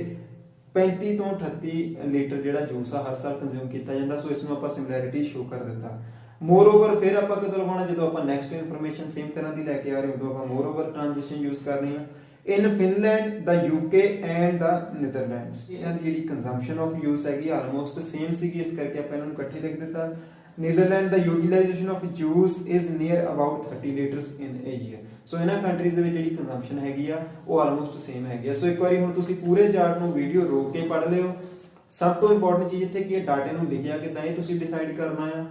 Speaker 1: 35 ਤੋਂ 38 ਲੀਟਰ ਜਿਹੜਾ ਜੂਸ ਆ ਹਰ ਸਾਲ ਕੰਜ਼ਿਊਮ ਕੀਤਾ ਜਾਂਦਾ। ਸੋ ਇਸ ਨੂੰ ਆਪਾਂ ਸਿਮਿਲੈਰਿਟੀ ਸ਼ੋ ਕਰ ਦਿੱਤਾ। ਮੋਰਓਵਰ ਫਿਰ ਆਪਾਂ ਕਦੋਂ ਲਗਾਉਣਾ, ਜਦੋਂ ਆਪਾਂ ਨੈਕਸਟ ਇਨਫੋਰਮੇਸ਼ਨ ਸੇਮ ਤਰ੍ਹਾਂ ਦੀ ਲੈ ਕੇ ਆ ਰਹੇ ਉਦੋਂ ਆਪਾਂ ਮੋਰਓਵਰ ਟ੍ਰਾਂਜੀਸ਼ਨ ਯੂਜ਼ ਕਰਨੀ ਆ। In Finland, the UK and the Netherlands, ਇਹਨਾਂ ਦੀ ਜਿਹੜੀ ਕੰਜ਼ੰਪਸ਼ਨ ਆਫ ਯੂਜ਼ ਹੈਗੀ ਆਲਮੋਸਟ ਸੇਮ ਸੀਗੀ, ਇਸ ਕਰਕੇ ਆਪਾਂ ਇਹਨਾਂ ਨੂੰ ਇਕੱਠੇ ਲਿਖ ਦਿੱਤਾ। Netherland the utilisation of juice is near about 30 litres in a year. So ਇਹਨਾਂ ਕੰਟਰੀਜ਼ ਦੇ ਵਿੱਚ ਜਿਹੜੀ ਕੰਜ਼ੰਪਸ਼ਨ ਹੈਗੀ ਆ ਉਹ ਆਲਮੋਸਟ ਸੇਮ ਹੈਗੀ ਆ। ਸੋ ਇੱਕ ਵਾਰੀ ਹੁਣ ਤੁਸੀਂ ਪੂਰੇ ਚਾਰਟ ਨੂੰ ਵੀਡੀਓ ਰੋਕ ਕੇ ਪੜ੍ਹ ਲਿਓ। ਸਭ ਤੋਂ ਇੰਪੋਰਟੈਂਟ ਚੀਜ਼ ਇੱਥੇ ਕੀ ਹੈ, ਡਾਟੇ ਨੂੰ ਲਿਖਿਆ ਕਿੱਦਾਂ ਇਹ ਤੁਸੀਂ ਡਿਸਾਈਡ ਕਰਨਾ ਆ।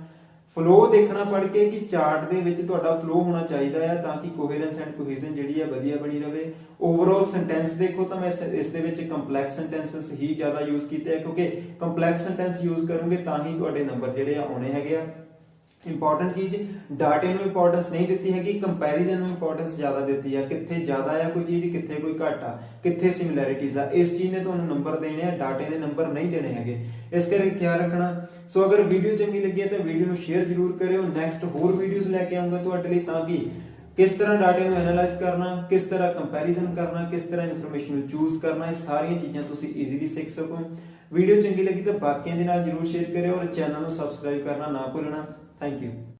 Speaker 1: ਫਲੋ ਦੇਖਣਾ ਪੜ ਕੇ ਕਿ ਚਾਰਟ ਦੇ ਵਿੱਚ ਤੁਹਾਡਾ ਫਲੋ ਹੋਣਾ ਚਾਹੀਦਾ ਹੈ ਤਾਂ ਕਿ ਕੋਹੇਰੈਂਸ ਐਂਡ ਕੋਹੀਜ਼ਨ ਜਿਹੜੀ ਹੈ ਵਧੀਆ ਬਣੀ ਰਵੇ। ਓਵਰਆਲ ਸੈਂਟੈਂਸ ਦੇਖੋ ਤਾਂ ਮੈਂ ਇਸ ਦੇ ਵਿੱਚ ਕੰਪਲੈਕਸ ਸੈਂਟੈਂਸਸ ਹੀ ਜ਼ਿਆਦਾ ਯੂਜ਼ ਕੀਤੇ ਆ, ਕਿਉਂਕਿ ਕੰਪਲੈਕਸ ਸੈਂਟੈਂਸ ਯੂਜ਼ ਕਰੋਗੇ ਤਾਂ ਹੀ ਤੁਹਾਡੇ ਨੰਬਰ ਜਿਹੜੇ ਆ ਆਉਣੇ ਹੈਗੇ ਆ। ਇੰਪੋਰਟੈਂਟ ਚੀਜ਼ ਡਾਟੇ ਨੂੰ ਇੰਪੋਰਟੈਂਸ ਨਹੀਂ ਦਿੱਤੀ ਹੈਗੀ, ਕੰਪੈਰੀਜ਼ਨ ਨੂੰ ਇੰਪੋਰਟੈਂਸ ਜ਼ਿਆਦਾ ਦਿੱਤੀ ਆ, ਕਿੱਥੇ ਜ਼ਿਆਦਾ ਆ ਕੋਈ ਚੀਜ਼, ਕਿੱਥੇ ਕੋਈ ਘੱਟ ਆ, ਕਿੱਥੇ ਸਿਮਿਲੈਰਿਟੀਜ਼ ਆ, ਇਸ ਚੀਜ਼ ਨੇ ਤੁਹਾਨੂੰ ਨੰਬਰ ਦੇਣੇ ਆ, ਡਾਟੇ ਨੇ ਨੰਬਰ ਨਹੀਂ ਦੇਣੇ ਹੈਗੇ। ਇਸ ਕਰਕੇ ਖਿਆਲ ਰੱਖਣਾ। ਸੋ ਅਗਰ ਵੀਡੀਓ ਚੰਗੀ ਲੱਗੀ ਹੈ ਤਾਂ ਵੀਡੀਓ ਨੂੰ ਸ਼ੇਅਰ ਜ਼ਰੂਰ ਕਰਿਓ। ਨੈਕਸਟ ਹੋਰ ਵੀਡੀਓਜ਼ ਲੈ ਕੇ ਆਉਂਗਾ ਤੁਹਾਡੇ ਲਈ, ਤਾਂ ਕਿ ਕਿਸ ਤਰ੍ਹਾਂ ਡਾਟੇ ਨੂੰ ਐਨਾਲਾਈਜ਼ ਕਰਨਾ, ਕਿਸ ਤਰ੍ਹਾਂ ਕੰਪੈਰੀਜ਼ਨ ਕਰਨਾ, ਕਿਸ ਤਰ੍ਹਾਂ ਇਨਫੋਰਮੇਸ਼ਨ ਨੂੰ ਚੂਜ਼ ਕਰਨਾ, ਇਹ ਸਾਰੀਆਂ ਚੀਜ਼ਾਂ ਤੁਸੀਂ ਈਜ਼ੀਲੀ ਸਿੱਖ ਸਕੋ। ਵੀਡੀਓ ਚੰਗੀ ਲੱਗੀ ਤਾਂ ਬਾਕੀਆਂ ਦੇ ਨਾਲ ਜ਼ਰੂਰ ਸ਼ੇਅਰ ਕਰਿਓ ਔਰ ਚੈਨਲ ਨੂੰ ਸਬਸਕ੍ਰਾਈਬ ਕਰਨਾ ਨਾ ਭੁੱਲਣਾ। Thank you.